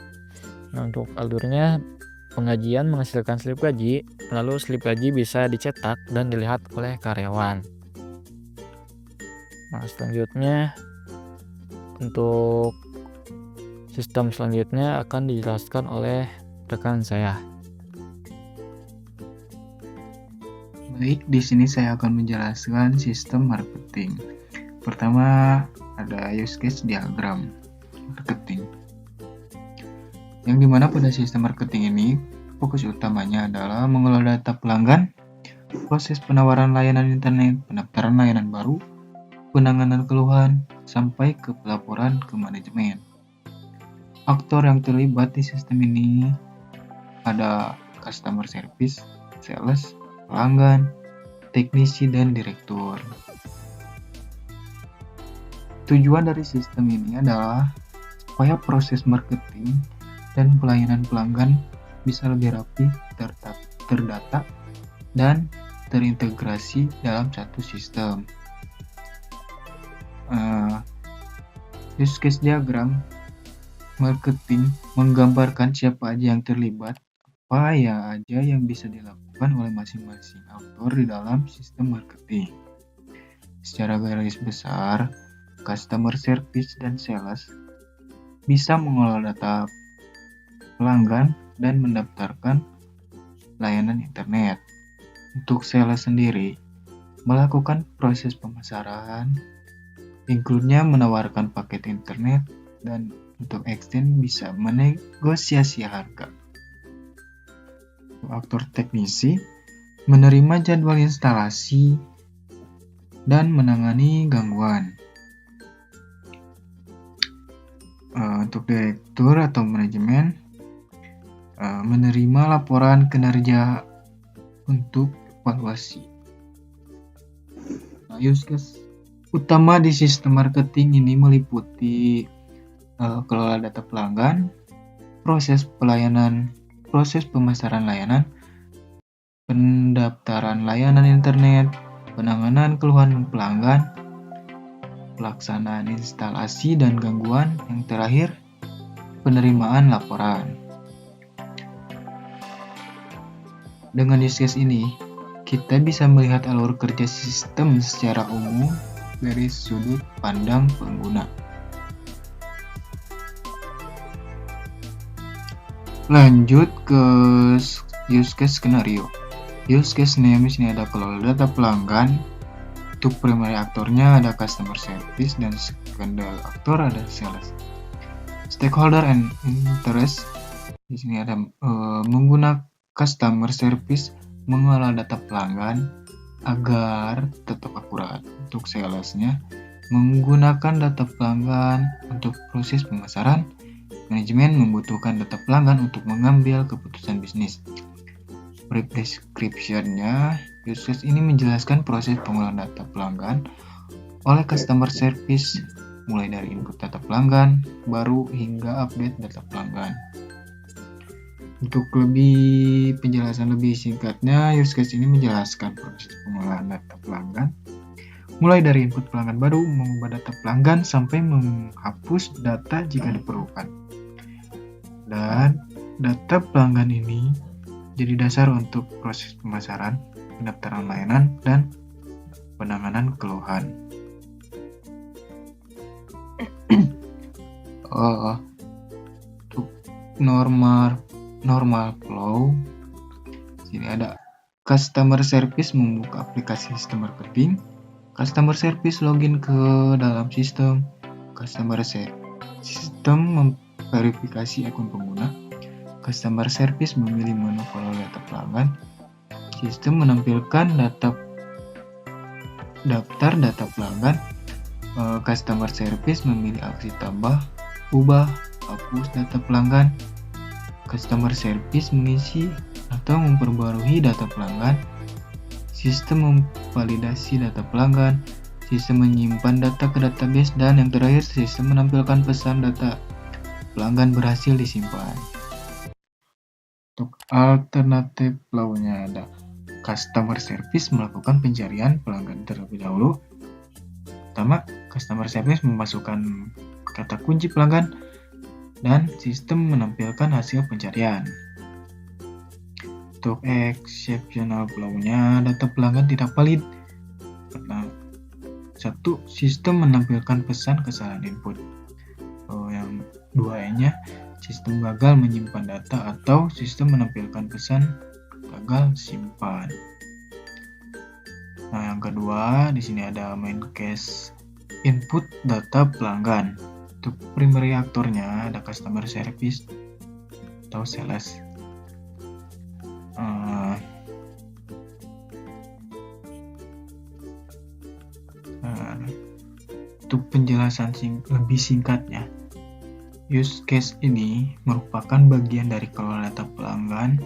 Nah, untuk alurnya penggajian menghasilkan slip gaji, lalu slip gaji bisa dicetak dan dilihat oleh karyawan. Nah, selanjutnya untuk sistem selanjutnya akan dijelaskan oleh rekan saya.
Baik, di sini saya akan menjelaskan sistem marketing. Pertama ada use case diagram marketing. yang dimana pada sistem marketing ini fokus utamanya adalah mengelola data pelanggan, proses penawaran layanan internet, pendaftaran layanan baru, penanganan keluhan, sampai ke pelaporan ke manajemen. Aktor yang terlibat di sistem ini ada customer service, sales, pelanggan, teknisi, dan direktur. Tujuan dari sistem ini adalah supaya proses marketing dan pelayanan pelanggan bisa lebih rapi, terdata, dan terintegrasi dalam satu sistem. Use case diagram marketing menggambarkan siapa aja yang terlibat, apa ya aja yang bisa dilakukan oleh masing-masing aktor di dalam sistem marketing. Secara garis besar, customer service dan sales bisa mengelola data pelanggan dan mendaftarkan layanan internet. Untuk sales sendiri, melakukan proses pemasaran, include-nya menawarkan paket internet, dan untuk extend bisa menegosiasi harga. Aktor teknisi menerima jadwal instalasi dan menangani gangguan. Untuk direktur atau manajemen menerima laporan kinerja untuk evaluasi. Use case utama di sistem marketing ini meliputi kelola data pelanggan, proses pemasaran layanan, pendaftaran layanan internet, penanganan keluhan pelanggan, pelaksanaan instalasi dan gangguan, yang terakhir penerimaan laporan. Dengan use case ini, kita bisa melihat alur kerja sistem secara umum dari sudut pandang pengguna. Lanjut ke use case skenario. Use case scenario ini ada kelola data pelanggan. Untuk primary aktornya ada customer service dan secondary aktor ada sales. Stakeholder and interest di sini ada menggunakan customer service mengelola data pelanggan agar tetap akurat. Untuk salesnya menggunakan data pelanggan untuk proses pemasaran. Manajemen membutuhkan data pelanggan untuk mengambil keputusan bisnis. Brief description-nya, use case ini menjelaskan proses pengolahan data pelanggan oleh customer service, mulai dari input data pelanggan baru hingga update data pelanggan. Untuk penjelasan lebih singkatnya, use case ini menjelaskan proses pengolahan data pelanggan, mulai dari input pelanggan baru, mengubah data pelanggan, sampai menghapus data jika diperlukan. Dan data pelanggan ini jadi dasar untuk proses pemasaran, pendaftaran layanan, dan penanganan keluhan. Untuk normal flow, sini ada customer service membuka aplikasi sistem marketing, customer service login ke dalam sistem, customer sistem memverifikasi akun pengguna, customer service memilih menu kelola data pelanggan, sistem menampilkan daftar data pelanggan, customer service memilih aksi tambah, ubah, hapus data pelanggan, customer service mengisi atau memperbarui data pelanggan, sistem memvalidasi data pelanggan, sistem menyimpan data ke database, dan yang terakhir sistem menampilkan pesan data pelanggan berhasil disimpan. Untuk alternatif flow-nya ada customer service melakukan pencarian pelanggan terlebih dahulu. Pertama, customer service memasukkan kata kunci pelanggan dan sistem menampilkan hasil pencarian. Untuk exceptional flow-nya, data pelanggan tidak valid karena satu, sistem menampilkan pesan kesalahan input. Yang duanya, sistem gagal menyimpan data atau sistem menampilkan pesan gagal simpan. Nah, yang kedua, di sini ada main case input data pelanggan. Untuk primary aktornya ada customer service atau sales. Untuk penjelasan lebih singkatnya, use case ini merupakan bagian dari kelola data pelanggan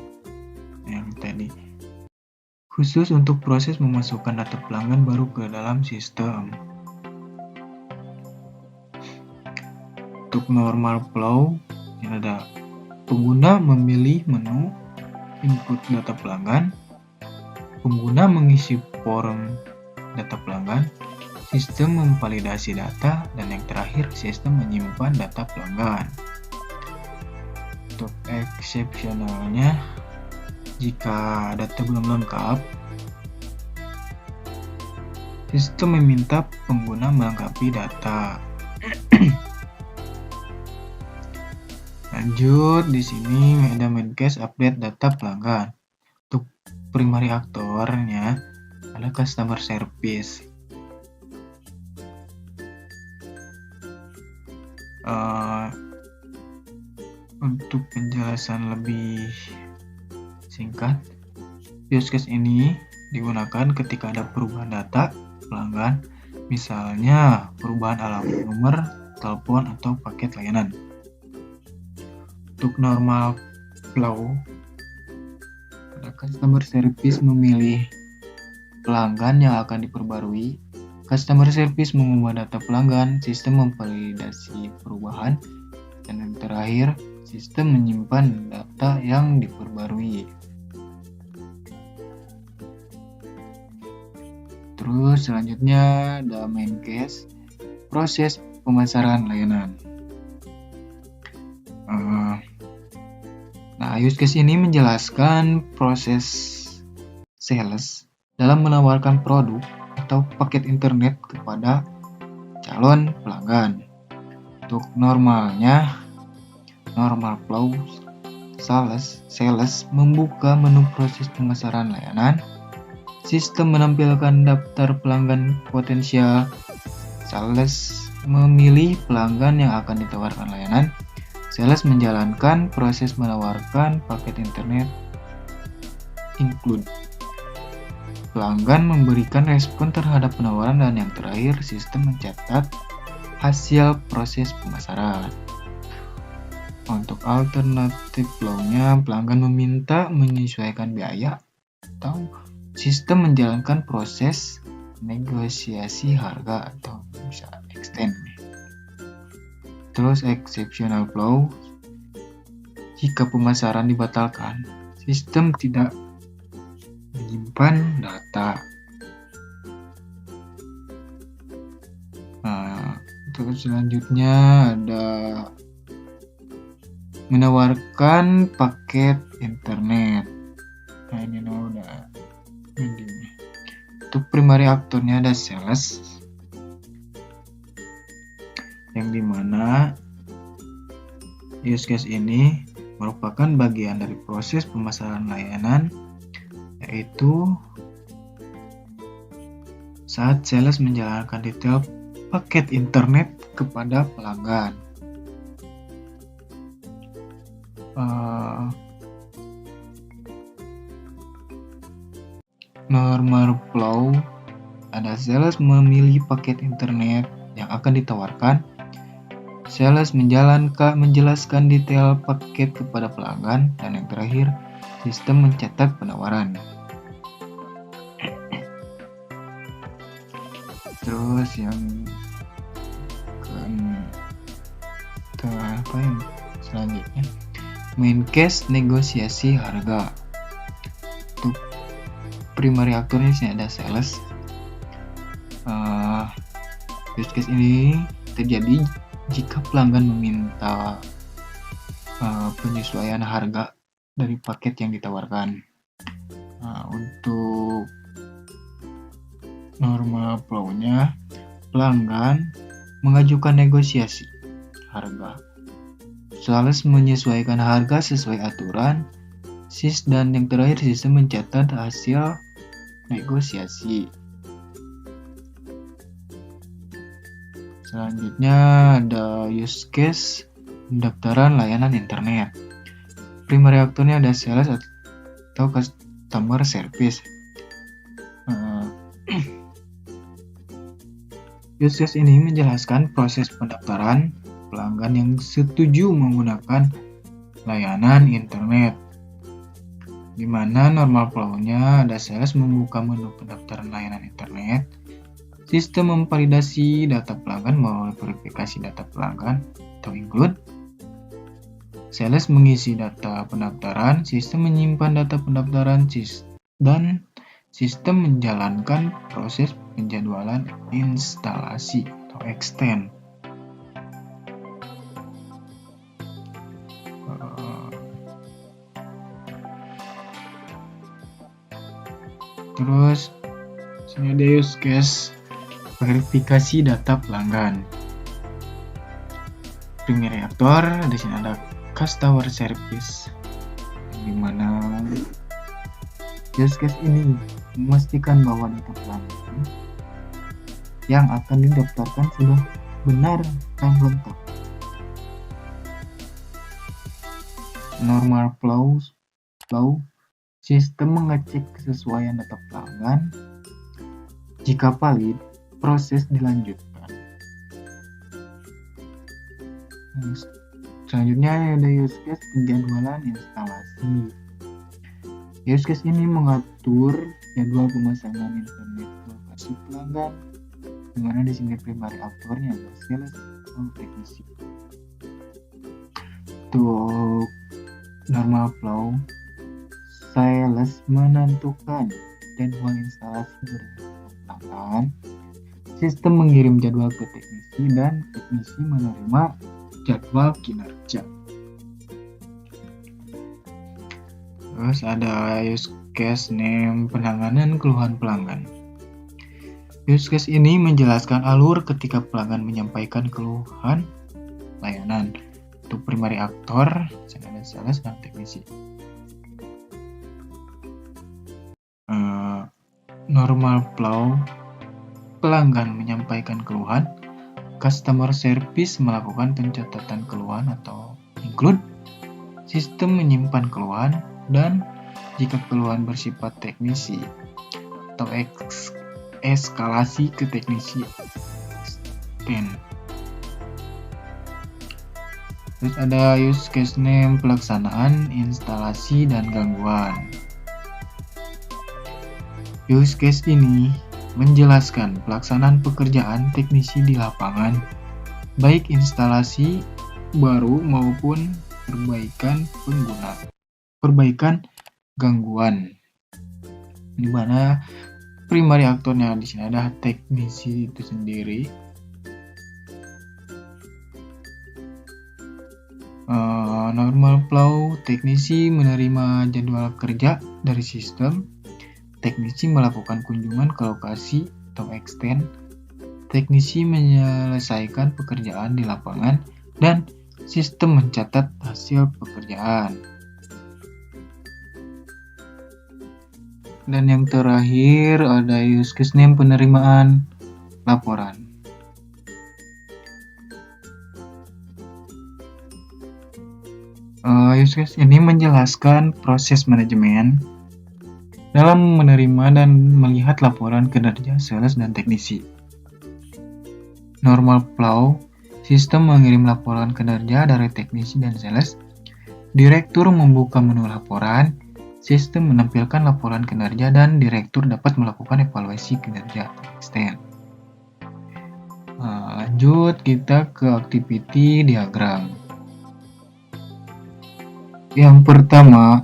yang tadi, khusus untuk proses memasukkan data pelanggan baru ke dalam sistem. Untuk normal flow, yang ada pengguna memilih menu input data pelanggan, pengguna mengisi form data pelanggan, sistem memvalidasi data, dan yang terakhir sistem menyimpan data pelanggan. Untuk eksepsionalnya, jika data belum lengkap, sistem meminta pengguna melengkapi data. Lanjut, di sini ada main case update data pelanggan. Untuk primary aktornya ada customer service. Untuk penjelasan lebih singkat, use case ini digunakan ketika ada perubahan data pelanggan, misalnya perubahan alamat nomor telepon atau paket layanan. Untuk normal flow, ada customer service memilih pelanggan yang akan diperbarui, customer service mengubah data pelanggan, sistem memvalidasi perubahan, dan yang terakhir, sistem menyimpan data yang diperbarui. Terus selanjutnya ada main case, proses pemasaran layanan. Nah, use case ini menjelaskan proses sales dalam menawarkan produk atau paket internet kepada calon pelanggan. Untuk normalnya, normal flow, sales membuka menu proses pemasaran layanan, sistem menampilkan daftar pelanggan potensial, sales memilih pelanggan yang akan ditawarkan layanan, sales menjalankan proses menawarkan paket internet include, pelanggan memberikan respon terhadap penawaran, dan yang terakhir sistem mencatat hasil proses pemasaran. Untuk alternatif flow-nya, pelanggan meminta menyesuaikan biaya atau sistem menjalankan proses negosiasi harga atau bisa extend. Terus exceptional flow, jika pemasaran dibatalkan, sistem tidak menyimpan data. Terus selanjutnya ada menawarkan paket internet. Nah, ini udah endingnya. Untuk primary aktornya ada sales, yang dimana use case ini merupakan bagian dari proses pemasaran layanan, yaitu saat sales menjalankan detail paket internet kepada pelanggan. Normal flow, ada sales memilih paket internet yang akan ditawarkan, sales menjelaskan detail paket kepada pelanggan, dan yang terakhir sistem mencatat penawaran. Terus yang selanjutnya main case negosiasi harga. Untuk primary aktornya sini ada sales. Use case ini terjadi jika pelanggan meminta penyesuaian harga dari paket yang ditawarkan. Untuk normal flow-nya, pelanggan mengajukan negosiasi harga. Sales menyesuaikan harga sesuai aturan, dan yang terakhir sistem mencatat hasil negosiasi. Selanjutnya ada use case pendaftaran layanan internet. primary aktornya ada sales atau customer service. Use case ini menjelaskan proses pendaftaran pelanggan yang setuju menggunakan layanan internet, di mana normal flow-nya ada sales membuka menu pendaftaran layanan internet, sistem memvalidasi data pelanggan melalui verifikasi data pelanggan atau include, sales mengisi data pendaftaran, sistem menyimpan data pendaftaran, dan sistem menjalankan proses penjadwalan instalasi atau extend. Terus sini ada use case verifikasi data pelanggan. Primary aktor, di sini ada customer service, di mana use case ini memastikan bahwa data pelanggan yang akan didaftarkan sudah benar dan lengkap. Normal flow, sistem mengecek kesesuaian data pelanggan. Jika valid, proses dilanjutkan. Selanjutnya ada use case penjadwalan instalasi. Use case ini mengatur jadwal pemasangan internet ke lokasi pelanggan, di mana di sini primary aktornya adalah sales atau teknisi. Untuk normal flow, sales menentukan jadwal instalasi berdasarkan pelanggan, sistem mengirim jadwal ke teknisi, dan teknisi menerima jadwal kinerja. Terus ada use case name penanganan keluhan pelanggan. Use case ini menjelaskan alur ketika pelanggan menyampaikan keluhan layanan. Untuk primary aktor, ada sales dan teknisi. Normal flow, pelanggan menyampaikan keluhan, customer service melakukan pencatatan keluhan atau include, sistem menyimpan keluhan, dan jika keluhan bersifat teknisi atau eskalasi ke teknisi extend. Terus ada use case name pelaksanaan instalasi dan gangguan. Use case ini menjelaskan pelaksanaan pekerjaan teknisi di lapangan, baik instalasi baru maupun perbaikan gangguan, di mana primary aktornya di sini ada teknisi itu sendiri. Normal flow, teknisi menerima jadwal kerja dari sistem, teknisi melakukan kunjungan ke lokasi atau extend, teknisi menyelesaikan pekerjaan di lapangan, dan sistem mencatat hasil pekerjaan. Dan yang terakhir ada use case name penerimaan laporan. Use case ini menjelaskan proses manajemen dalam menerima dan melihat laporan kinerja sales dan teknisi. Normal flow, sistem mengirim laporan kinerja dari teknisi dan sales. Direktur membuka menu laporan, sistem menampilkan laporan kinerja, dan direktur dapat melakukan evaluasi kinerja atau extend. Lanjut kita ke activity diagram. Yang pertama,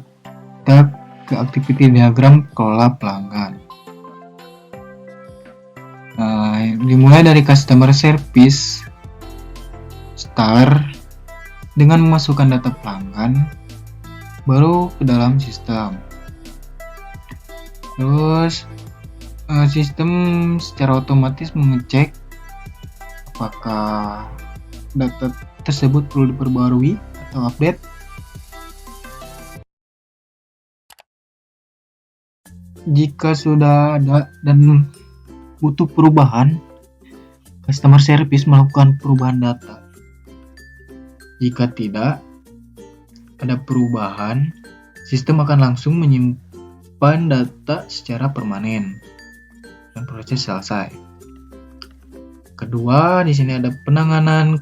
kita ke activity diagram kelola pelanggan. Dimulai dari customer service start dengan memasukkan data pelanggan baru ke dalam sistem. Terus sistem secara otomatis mengecek apakah data tersebut perlu diperbarui atau update. Jika sudah ada dan butuh perubahan, customer service melakukan perubahan data. Jika tidak, ada perubahan, sistem akan langsung menyimpan data secara permanen dan proses selesai. Kedua, di sini ada penanganan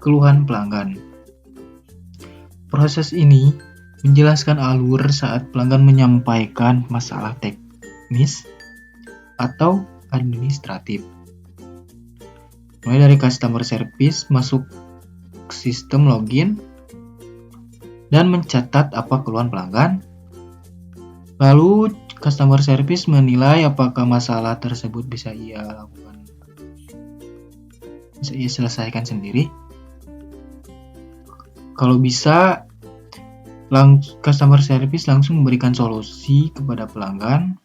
keluhan pelanggan. Proses ini menjelaskan alur saat pelanggan menyampaikan masalah teknis atau administratif. Mulai dari customer service masuk ke sistem login dan mencatat apa keluhan pelanggan. Lalu customer service menilai apakah masalah tersebut bisa ia selesaikan sendiri. Kalau bisa, customer service langsung memberikan solusi kepada pelanggan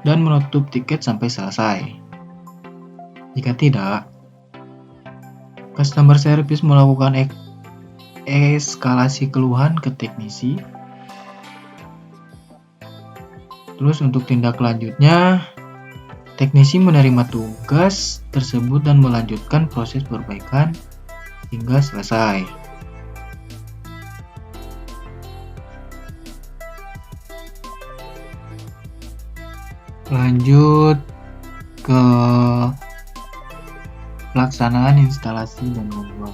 dan menutup tiket sampai selesai. Jika tidak, customer service melakukan eskalasi keluhan ke teknisi. Terus untuk tindak lanjutnya, teknisi menerima tugas tersebut dan melanjutkan proses perbaikan hingga selesai. Lanjut ke pelaksanaan instalasi dan membuat.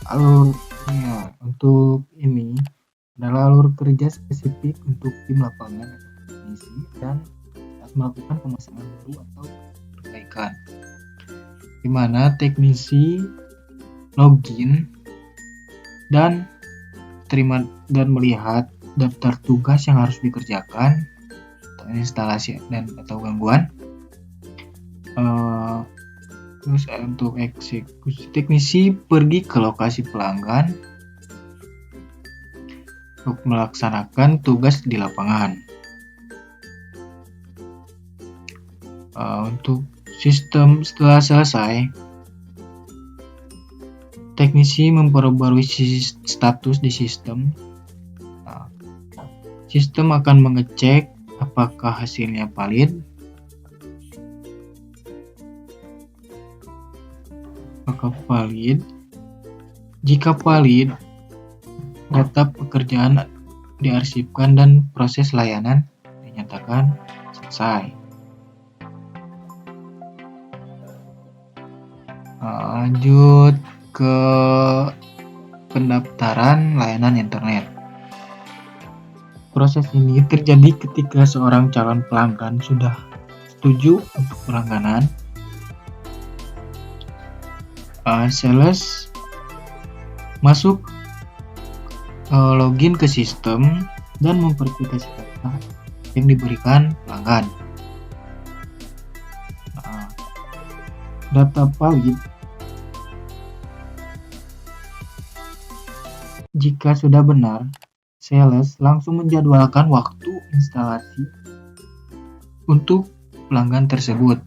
Alurnya untuk ini adalah alur kerja spesifik untuk tim lapangan atau teknisi dan saat melakukan pemasangan baru atau perbaikan, di mana teknisi login dan terima dan melihat daftar tugas yang harus dikerjakan, instalasi dan atau gangguan. Terus untuk eksekusi, teknisi pergi ke lokasi pelanggan untuk melaksanakan tugas di lapangan. Untuk sistem setelah selesai, teknisi memperbarui status di sistem. Sistem akan mengecek apakah hasilnya valid, jika valid, data pekerjaan diarsipkan dan proses layanan dinyatakan selesai. Lanjut ke pendaftaran layanan internet. Proses ini terjadi ketika seorang calon pelanggan sudah setuju untuk berlangganan. Sales masuk login ke sistem dan memverifikasi data yang diberikan pelanggan. Data valid. Jika sudah benar, sales langsung menjadwalkan waktu instalasi untuk pelanggan tersebut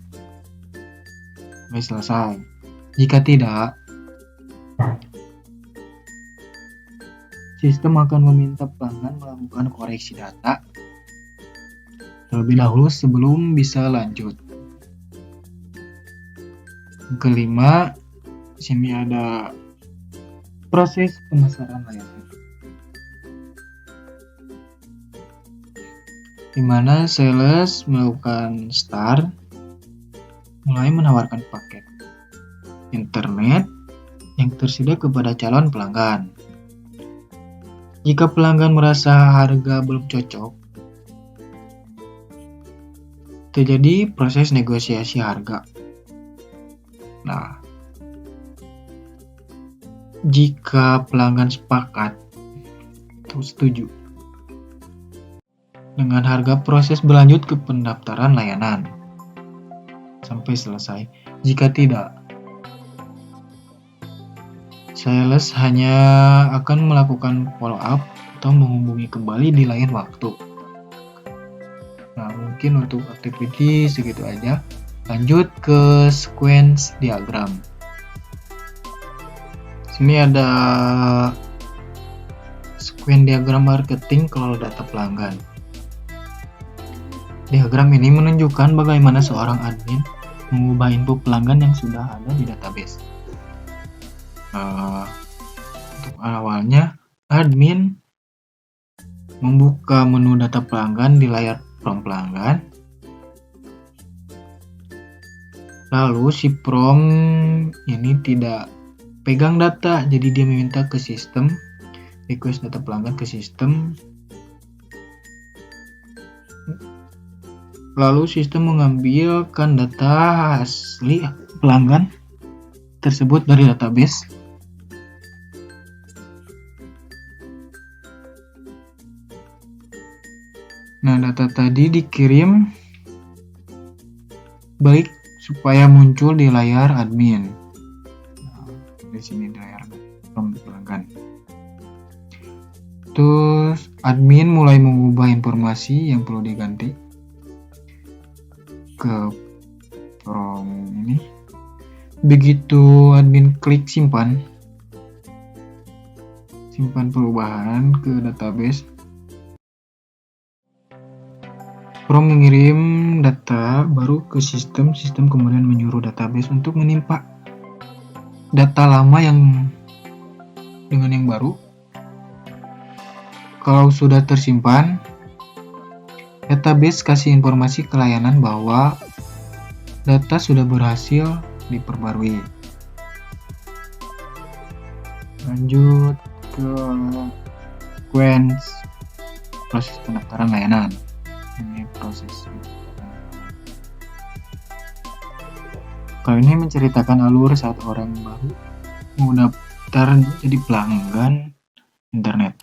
sampai selesai. Jika tidak, sistem akan meminta pelanggan melakukan koreksi data terlebih dahulu sebelum bisa lanjut. Kelima, di sini ada proses pemasaran layanan, di mana sales melakukan start, mulai menawarkan paket internet yang tersedia kepada calon pelanggan. Jika pelanggan merasa harga belum cocok, terjadi proses negosiasi harga. Nah, jika pelanggan sepakat atau setuju dengan harga, proses berlanjut ke pendaftaran layanan sampai selesai. Jika tidak, sales hanya akan melakukan follow up atau menghubungi kembali di lain waktu. Nah, mungkin untuk activity segitu aja. Lanjut ke sequence diagram. Sini ada sequence diagram marketing kelola data pelanggan. Diagram ini menunjukkan bagaimana seorang admin mengubah info pelanggan yang sudah ada di database. Untuk awalnya, admin membuka menu data pelanggan di layar prom pelanggan. Lalu si prom ini tidak pegang data, jadi dia meminta ke sistem, request data pelanggan ke sistem. Lalu sistem mengambilkan data asli pelanggan tersebut dari database. Nah, data tadi dikirim balik supaya muncul di layar admin. Nah, di sini di layar pelanggan. Terus admin mulai mengubah informasi yang perlu diganti ke prom ini. Begitu admin klik simpan perubahan ke database, prom mengirim data baru ke sistem kemudian menyuruh database untuk menimpa data lama yang dengan yang baru. Kalau sudah tersimpan, database kasih informasi ke layanan bahwa data sudah berhasil diperbarui. Lanjut ke sequence proses pendaftaran layanan. Ini proses. Kali ini menceritakan alur saat orang baru mau daftar jadi pelanggan internet.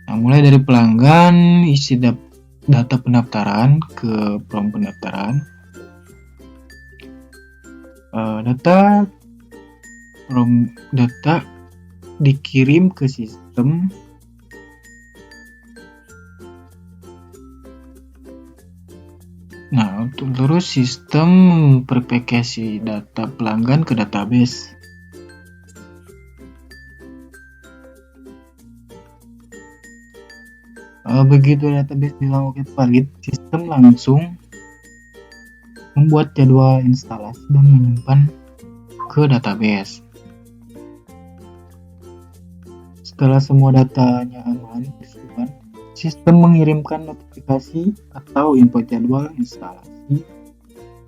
Nah, mulai dari pelanggan, isi data pendaftaran ke prom pendaftaran. Data dikirim ke sistem. Nah, untuk terus sistem memverifikasi data pelanggan ke database. Begitu database bilang oke valid, sistem langsung membuat jadwal instalasi dan menyimpan ke database. Setelah semua datanya aman tersimpan, sistem mengirimkan notifikasi atau info jadwal instalasi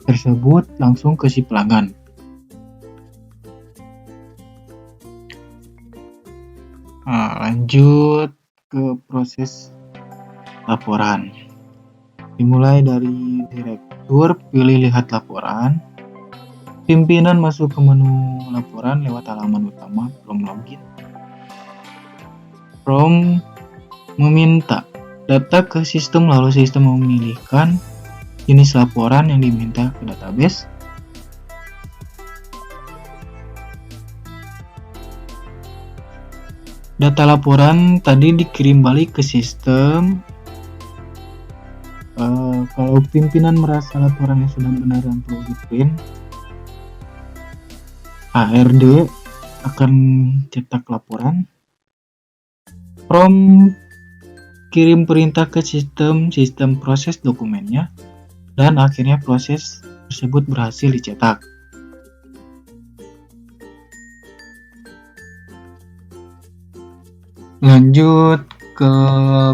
tersebut langsung ke si pelanggan. Nah, lanjut ke proses laporan. Dimulai dari direktur, pilih lihat laporan. Pimpinan masuk ke menu laporan lewat halaman utama prom login. Prom meminta data ke sistem, lalu sistem memilihkan jenis laporan yang diminta ke database. Data laporan tadi dikirim balik ke sistem. Kalau pimpinan merasa laporan yang sudah benar dan perlu di-print, HRD akan cetak laporan. Prom kirim perintah ke sistem proses dokumennya, dan akhirnya proses tersebut berhasil dicetak. Lanjut ke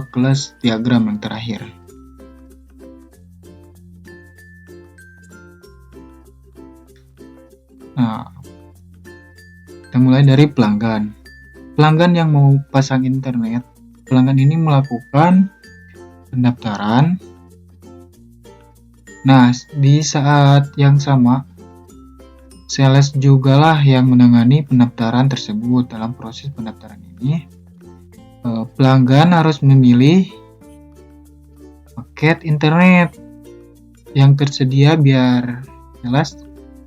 kelas diagram yang terakhir. Nah, kita mulai dari pelanggan. Pelanggan yang mau pasang internet, pelanggan ini melakukan pendaftaran. Nah, di saat yang sama, sales jugalah yang menangani pendaftaran tersebut. Dalam proses pendaftaran ini, pelanggan harus memilih paket internet yang tersedia biar jelas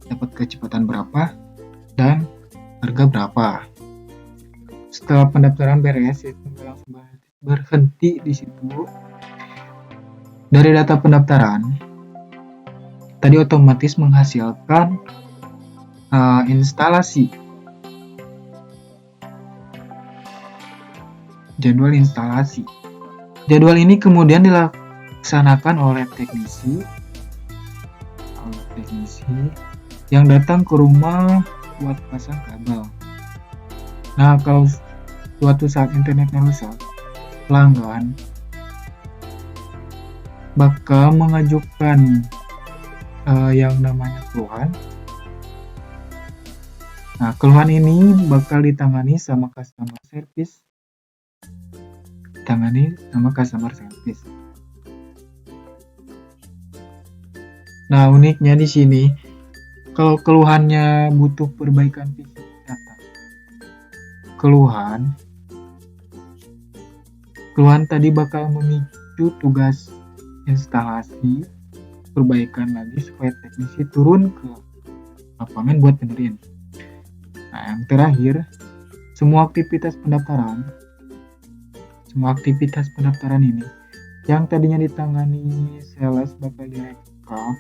dapat kecepatan berapa dan harga berapa. Setelah pendaftaran beres, sistem langsung berhenti di situ. Dari data pendaftaran tadi otomatis menghasilkan instalasi, jadwal instalasi. Jadwal ini kemudian dilaksanakan oleh teknisi yang datang ke rumah buat pasang kabel. Nah, kalau suatu saat internetnya rusak, pelanggan bakal mengajukan yang namanya keluhan. Nah, keluhan ini bakal ditangani sama customer service. Nah, uniknya di sini, kalau keluhannya butuh perbaikan fisik data, keluhan tadi bakal memicu tugas instalasi perbaikan lagi supaya teknisi turun ke lapangan buat benerin. Nah, yang terakhir, semua aktivitas pendaftaran ini yang tadinya ditangani sales bakal direkam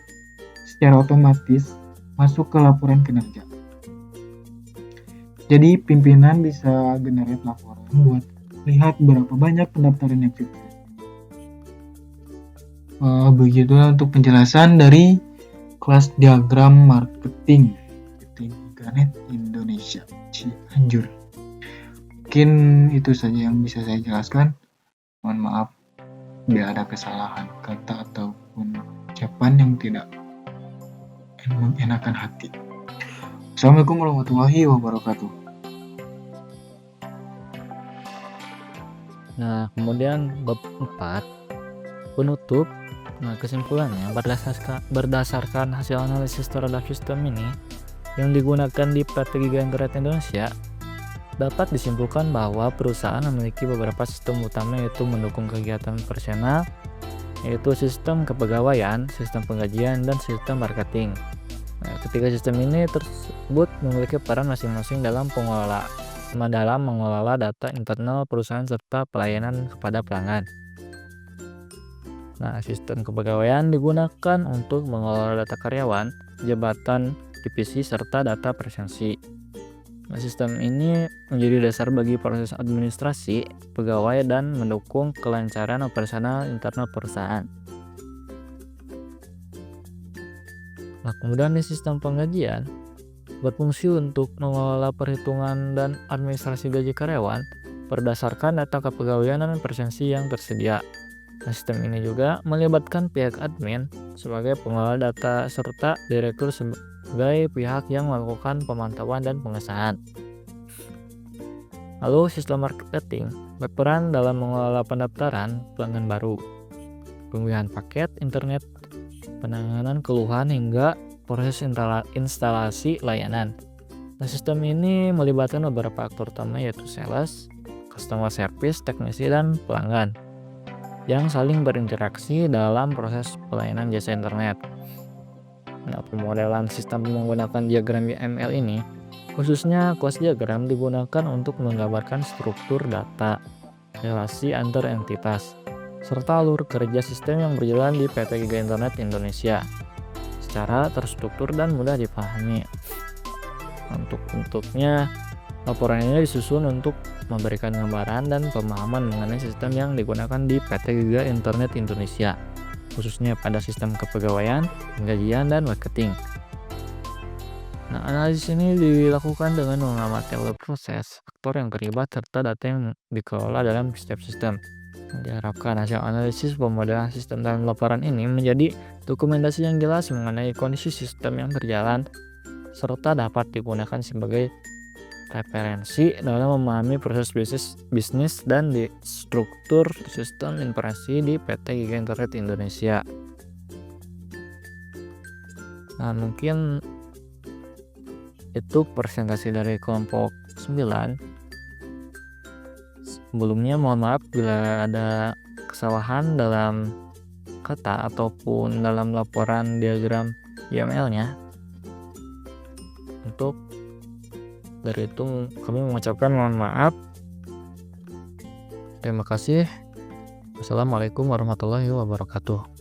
secara otomatis masuk ke laporan kinerja. Jadi pimpinan bisa generate laporan buat lihat berapa banyak pendaftaran yang sukses. Begitulah untuk penjelasan dari kelas diagram marketing PT Giganet Indonesia Cianjur. Mungkin itu saja yang bisa saya jelaskan. Mohon maaf bila ada kesalahan kata ataupun ucapan yang tidak mengenakan hati. Assalamualaikum warahmatullahi wabarakatuh.
Nah, kemudian bab 4 penutup. Nah, kesimpulannya berdasarkan hasil analisis terhadap sistem ini yang digunakan di PT Giga Internet Indonesia, dapat disimpulkan bahwa perusahaan memiliki beberapa sistem utama, yaitu mendukung kegiatan operasional, yaitu sistem kepegawaian, sistem penggajian, dan sistem marketing. Nah, ketiga sistem ini tersebut memiliki peran masing-masing dalam mengelola data internal perusahaan serta pelayanan kepada pelanggan. Nah, sistem kepegawaian digunakan untuk mengelola data karyawan, jabatan, divisi, serta data presensi. Nah, sistem ini menjadi dasar bagi proses administrasi pegawai dan mendukung kelancaran operasional internal perusahaan. Nah, kemudian di sistem penggajian berfungsi untuk mengelola perhitungan dan administrasi gaji karyawan berdasarkan data kepegawaian dan presensi yang tersedia. Nah, sistem ini juga melibatkan pihak admin sebagai pengelola data serta direktur sebagai pihak yang melakukan pemantauan dan pengesahan. Lalu sistem marketing berperan dalam mengelola pendaftaran pelanggan baru, pemilihan paket internet, penanganan keluhan hingga proses instalasi layanan. Nah, sistem ini melibatkan beberapa aktor utama, yaitu sales, customer service, teknisi, dan pelanggan yang saling berinteraksi dalam proses pelayanan jasa internet. Nah, pemodelan sistem menggunakan diagram YML ini, khususnya kelas diagram, digunakan untuk menggambarkan struktur data, relasi antar entitas, serta alur kerja sistem yang berjalan di PT Giga Internet Indonesia secara terstruktur dan mudah dipahami. Untuk bentuknya, laporan ini disusun untuk memberikan gambaran dan pemahaman mengenai sistem yang digunakan di PT Giga Internet Indonesia, khususnya pada sistem kepegawaian, penggajian, dan marketing. Nah, analisis ini dilakukan dengan mengamati alur proses, faktor yang terlibat, serta data yang dikelola dalam setiap sistem. Diharapkan hasil analisis pemodelan sistem dan laporan ini menjadi dokumentasi yang jelas mengenai kondisi sistem yang berjalan, serta dapat digunakan sebagai referensi dalam memahami proses bisnis dan di struktur sistem informasi di PT Giga Internet Indonesia. Nah, mungkin itu presentasi dari kelompok 9. Sebelumnya mohon maaf bila ada kesalahan dalam kata ataupun dalam laporan diagram YML-nya. Untuk dari itu kami mengucapkan mohon maaf. Terima kasih. Wassalamualaikum warahmatullahi wabarakatuh.